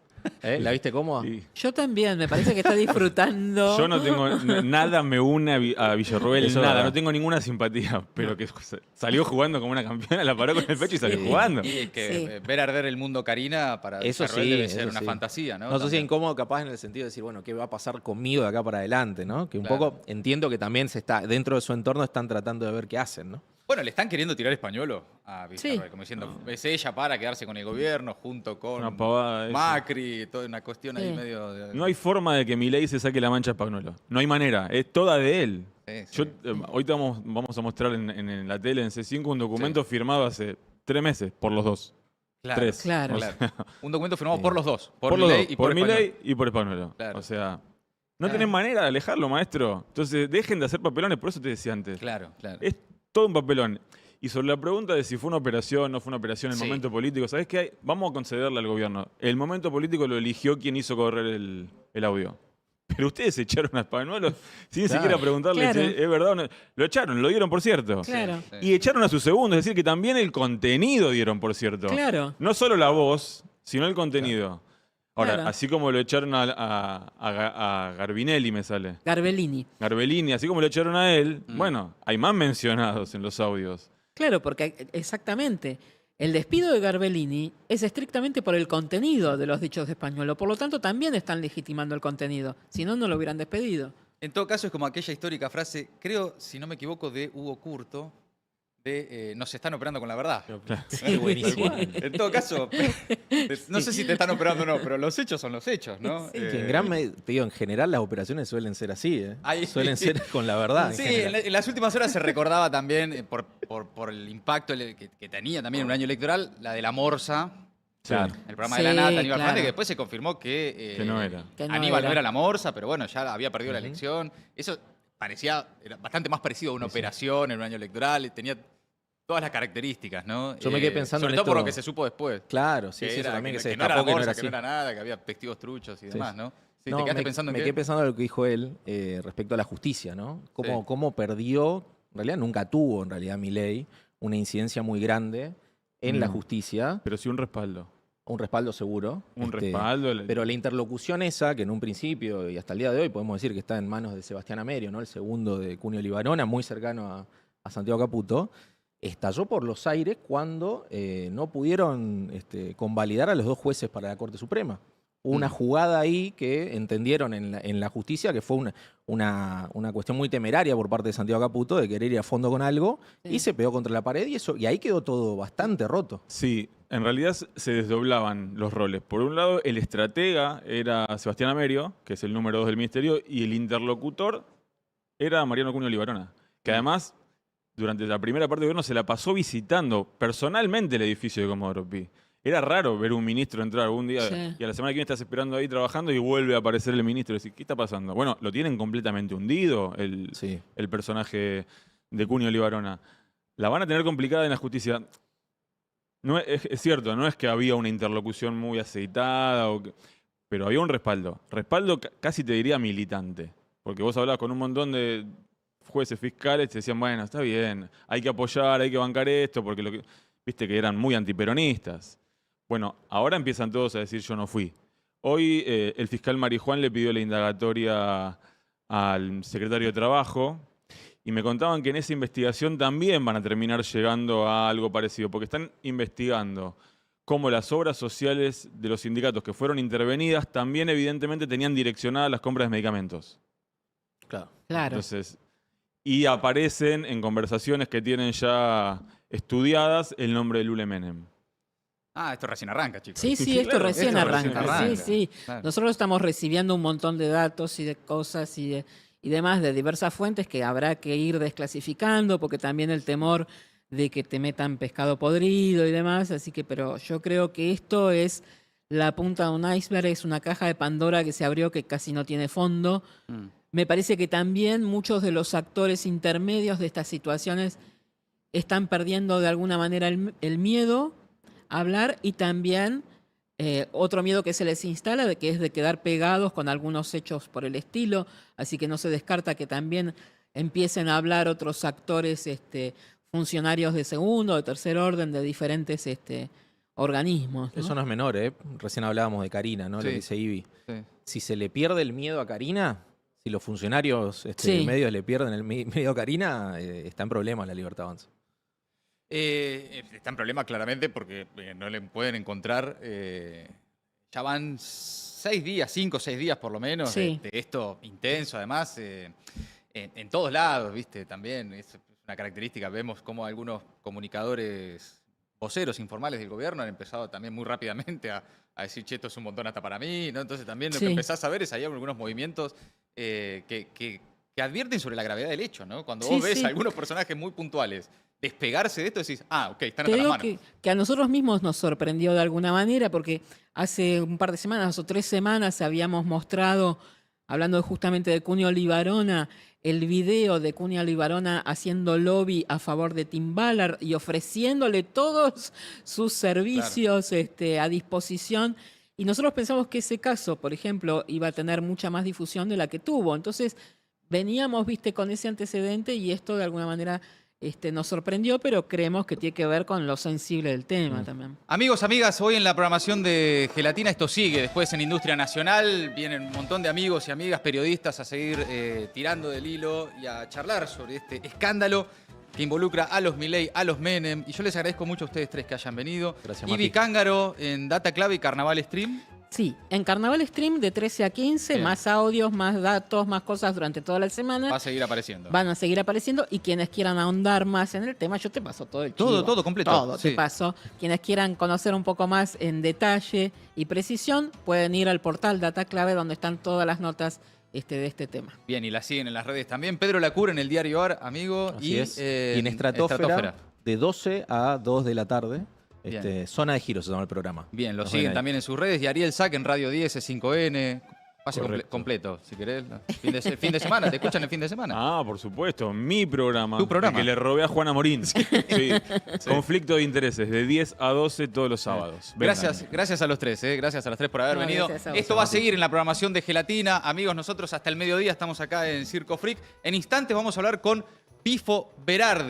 ¿La viste cómoda? Sí. Yo también, me parece que está disfrutando. Yo no tengo nada me une a Villarruel, Eso es nada, verdad. no tengo ninguna simpatía, pero que salió jugando como una campeona, la paró con el pecho y salió Sí. jugando. Y es que Sí. ver arder el mundo Karina para Eso Villarruel sí, debe ser eso una sí. fantasía, ¿no? No sé si es También. incómodo capaz en el sentido de decir, bueno, ¿qué va a pasar conmigo de acá para adelante? ¿No? Que un Claro. poco entiendo que también dentro de su entorno están tratando de ver qué hacen, ¿no? Bueno, le están queriendo tirar españolo a Villarruel, Sí. como diciendo, es ella para quedarse con el gobierno junto con Una pavada esa. Macri, toda una cuestión ahí Sí. medio... de- No hay forma de que Milei se saque la mancha a Spagnolo. No hay manera, es toda de él. Sí, sí. Yo, hoy vamos a mostrar en la tele, en C5, un documento firmado hace 3 meses por los dos. Claro, Tres. Claro. O sea, Un documento firmado por los dos. por los Milei dos, y por Español. Milei y por Español. Claro. O sea, no tenés manera de alejarlo, maestro. Entonces, dejen de hacer papelones, por eso te decía antes. Claro, claro. Es todo un papelón. Y sobre la pregunta de si fue una operación o no fue una operación en el Sí. momento político, ¿sabés qué hay? Vamos a concederle al gobierno. El momento político lo eligió quien hizo correr el audio. Pero ustedes echaron a Spagnolo sin Claro. siquiera preguntarle Claro. si es verdad o no. Lo echaron, lo dieron por cierto. Claro. Sí. Y echaron a su segundo, es decir, que también el contenido dieron por cierto. Claro. No solo la voz, sino el contenido. Ahora, Claro. así como lo echaron a Garbinelli, me sale. Garbellini. Garbellini, así como lo echaron a él, Mm. bueno, hay más mencionados en los audios. Claro, porque exactamente. El despido de Garbellini es estrictamente por el contenido de los dichos de Españolo. Por lo tanto, también están legitimando el contenido. Si no, no lo hubieran despedido. En todo caso, es como aquella histórica frase, creo, si no me equivoco, de Hugo Curto, de nos están operando con la verdad. Sí, buenísimo. En todo caso, no sé si te están operando o no, pero los hechos son los hechos, ¿no? Sí, que te digo, en general las operaciones suelen ser así, ¿eh? Ahí- Suelen ser con la verdad. Sí, en general. en las últimas horas se recordaba también, por el impacto que tenía también en un año electoral, la de la Morsa, Claro. el programa Sí, de la Nata, Aníbal claro. Fernández, que después se confirmó Que no era. Que no Aníbal era. no era la Morsa, pero bueno, ya había perdido la elección. Eso era bastante más parecido a una operación en un año electoral, tenía todas las características, ¿no? Yo me quedé pensando sobre en todo por esto- lo que se supo después. Claro, sí, que sí, eso era- también que se no era la destapó que no Morsa, era que así. no era nada, que había testigos truchos y Sí, demás, sí. ¿no? Sí, No, ¿te quedaste pensando en me qué? quedé pensando en lo que dijo él respecto a la justicia, ¿no? Sí. Cómo perdió, en realidad nunca tuvo, en realidad, Milei, una incidencia muy grande en la No. justicia, Pero sí un respaldo. un respaldo seguro. Un respaldo. Pero la interlocución esa, que en un principio y hasta el día de hoy podemos decir que está en manos de Sebastián Amerio, ¿no? El segundo de Cunio Libarona, muy cercano a Santiago Caputo, estalló por los aires cuando no pudieron convalidar a los dos jueces para la Corte Suprema. Hubo una jugada ahí que entendieron en la justicia que fue una cuestión muy temeraria por parte de Santiago Caputo de querer ir a fondo con algo y se pegó contra la pared y ahí quedó todo bastante roto. Sí, en realidad se desdoblaban los roles. Por un lado, el estratega era Sebastián Amerio, que es el número 2 del ministerio, y el interlocutor era Mariano Cunio Libarona, que además, durante la primera parte del gobierno, se la pasó visitando personalmente el edificio de Comodoro Pi. Era raro ver un ministro entrar algún día Sí. y a la semana que viene estás esperando ahí trabajando y vuelve a aparecer el ministro y decir, ¿qué está pasando? Bueno, lo tienen completamente hundido el personaje de Cunio Libarona. La van a tener complicada en la justicia. No es cierto, no es que había una interlocución muy aceitada, pero había un respaldo. Respaldo casi te diría militante. Porque vos hablabas con un montón de jueces fiscales y te decían, bueno, está bien, hay que apoyar, hay que bancar esto, porque viste que eran muy antiperonistas. Bueno, ahora empiezan todos a decir yo no fui. Hoy el fiscal Marijuán le pidió la indagatoria al secretario de Trabajo y me contaban que en esa investigación también van a terminar llegando a algo parecido, porque están investigando cómo las obras sociales de los sindicatos que fueron intervenidas también evidentemente tenían direccionadas las compras de medicamentos. Claro. Entonces, y aparecen en conversaciones que tienen ya estudiadas el nombre de Lule Menem. Ah, esto recién arranca, chicos. Sí, sí, esto Claro, recién esto arranca. recién arranca. Sí, sí. Claro. Nosotros estamos recibiendo un montón de datos y de cosas y demás de diversas fuentes que habrá que ir desclasificando porque también el temor de que te metan pescado podrido y demás. Así que, pero yo creo que esto es la punta de un iceberg, es una caja de Pandora que se abrió que casi no tiene fondo. Mm. Me parece que también muchos de los actores intermedios de estas situaciones están perdiendo de alguna manera el miedo a hablar y también otro miedo que se les instala, que es de quedar pegados con algunos hechos por el estilo, así que no se descarta que también empiecen a hablar otros actores, funcionarios de segundo, de tercer orden, de diferentes organismos, ¿no? Eso no es menor, ¿eh? Recién hablábamos de Karina, ¿no? Sí. Lo que dice Ibi. Sí. Si se le pierde el miedo a Karina, si los funcionarios Sí. medios le pierden el miedo a Karina, está en problemas la Libertad Avanza. Está en problema claramente porque no le pueden encontrar. Ya van 6 días, 5 o 6 días por lo menos, Sí. de esto intenso, además, en todos lados, ¿viste? También es una característica. Vemos cómo algunos comunicadores, voceros informales del gobierno han empezado también muy rápidamente a decir, che, esto es un montón hasta para mí, ¿no? Entonces también lo Sí. que empezás a ver es ahí algunos movimientos que advierten sobre la gravedad del hecho, ¿no? Cuando Sí, vos ves sí. algunos personajes muy puntuales despegarse de esto, decís, ok, están Te en las digo manos. que a nosotros mismos nos sorprendió de alguna manera, porque hace un par de semanas o 3 semanas habíamos mostrado, hablando justamente de Cunha Olivarona, el video de Cunha Olivarona haciendo lobby a favor de Tim Ballard y ofreciéndole todos sus servicios a disposición. Y nosotros pensamos que ese caso, por ejemplo, iba a tener mucha más difusión de la que tuvo. Entonces, veníamos, con ese antecedente y esto de alguna manera nos sorprendió, pero creemos que tiene que ver con lo sensible del tema también. Amigos, amigas, hoy en la programación de Gelatina esto sigue. Después en Industria Nacional vienen un montón de amigos y amigas periodistas a seguir tirando del hilo y a charlar sobre este escándalo que involucra a los Milei, a los Menem. Y yo les agradezco mucho a ustedes tres que hayan venido. Gracias, Ivy Mati. Cángaro en Data Clave y Carnaval Stream. Sí, en Carnaval Stream de 13 a 15, Bien. más audios, más datos, más cosas durante toda la semana. Va a seguir apareciendo. Van a seguir apareciendo y quienes quieran ahondar más en el tema, yo te paso todo el chivo. Todo completo. Todo Sí. te paso. Quienes quieran conocer un poco más en detalle y precisión, pueden ir al portal Data Clave donde están todas las notas de este tema. Bien, y la siguen en las redes también. Pedro Lacur en el Diario AR, amigo. Así y es. Y en Estratosfera, de 12 a 2 de la tarde. Bien. Zona de Giro se llama el programa. Bien, lo Nos siguen ven ahí. también en sus redes. Y Ariel Sack en Radio 10, 5N. Pase Correcto. completo, si querés. Fin de semana, ¿te escuchan el fin de semana? Por supuesto, mi programa. Tu programa. El que le robé a Juana Morín. Sí. Conflicto de intereses, de 10 a 12 todos los sábados. Vengan. Gracias a los tres, gracias a los tres por haber No, venido. gracias a vos. Esto va a seguir en la programación de Gelatina. Amigos, nosotros hasta el mediodía estamos acá en Circo Freak. En instantes vamos a hablar con Pifo Berardi.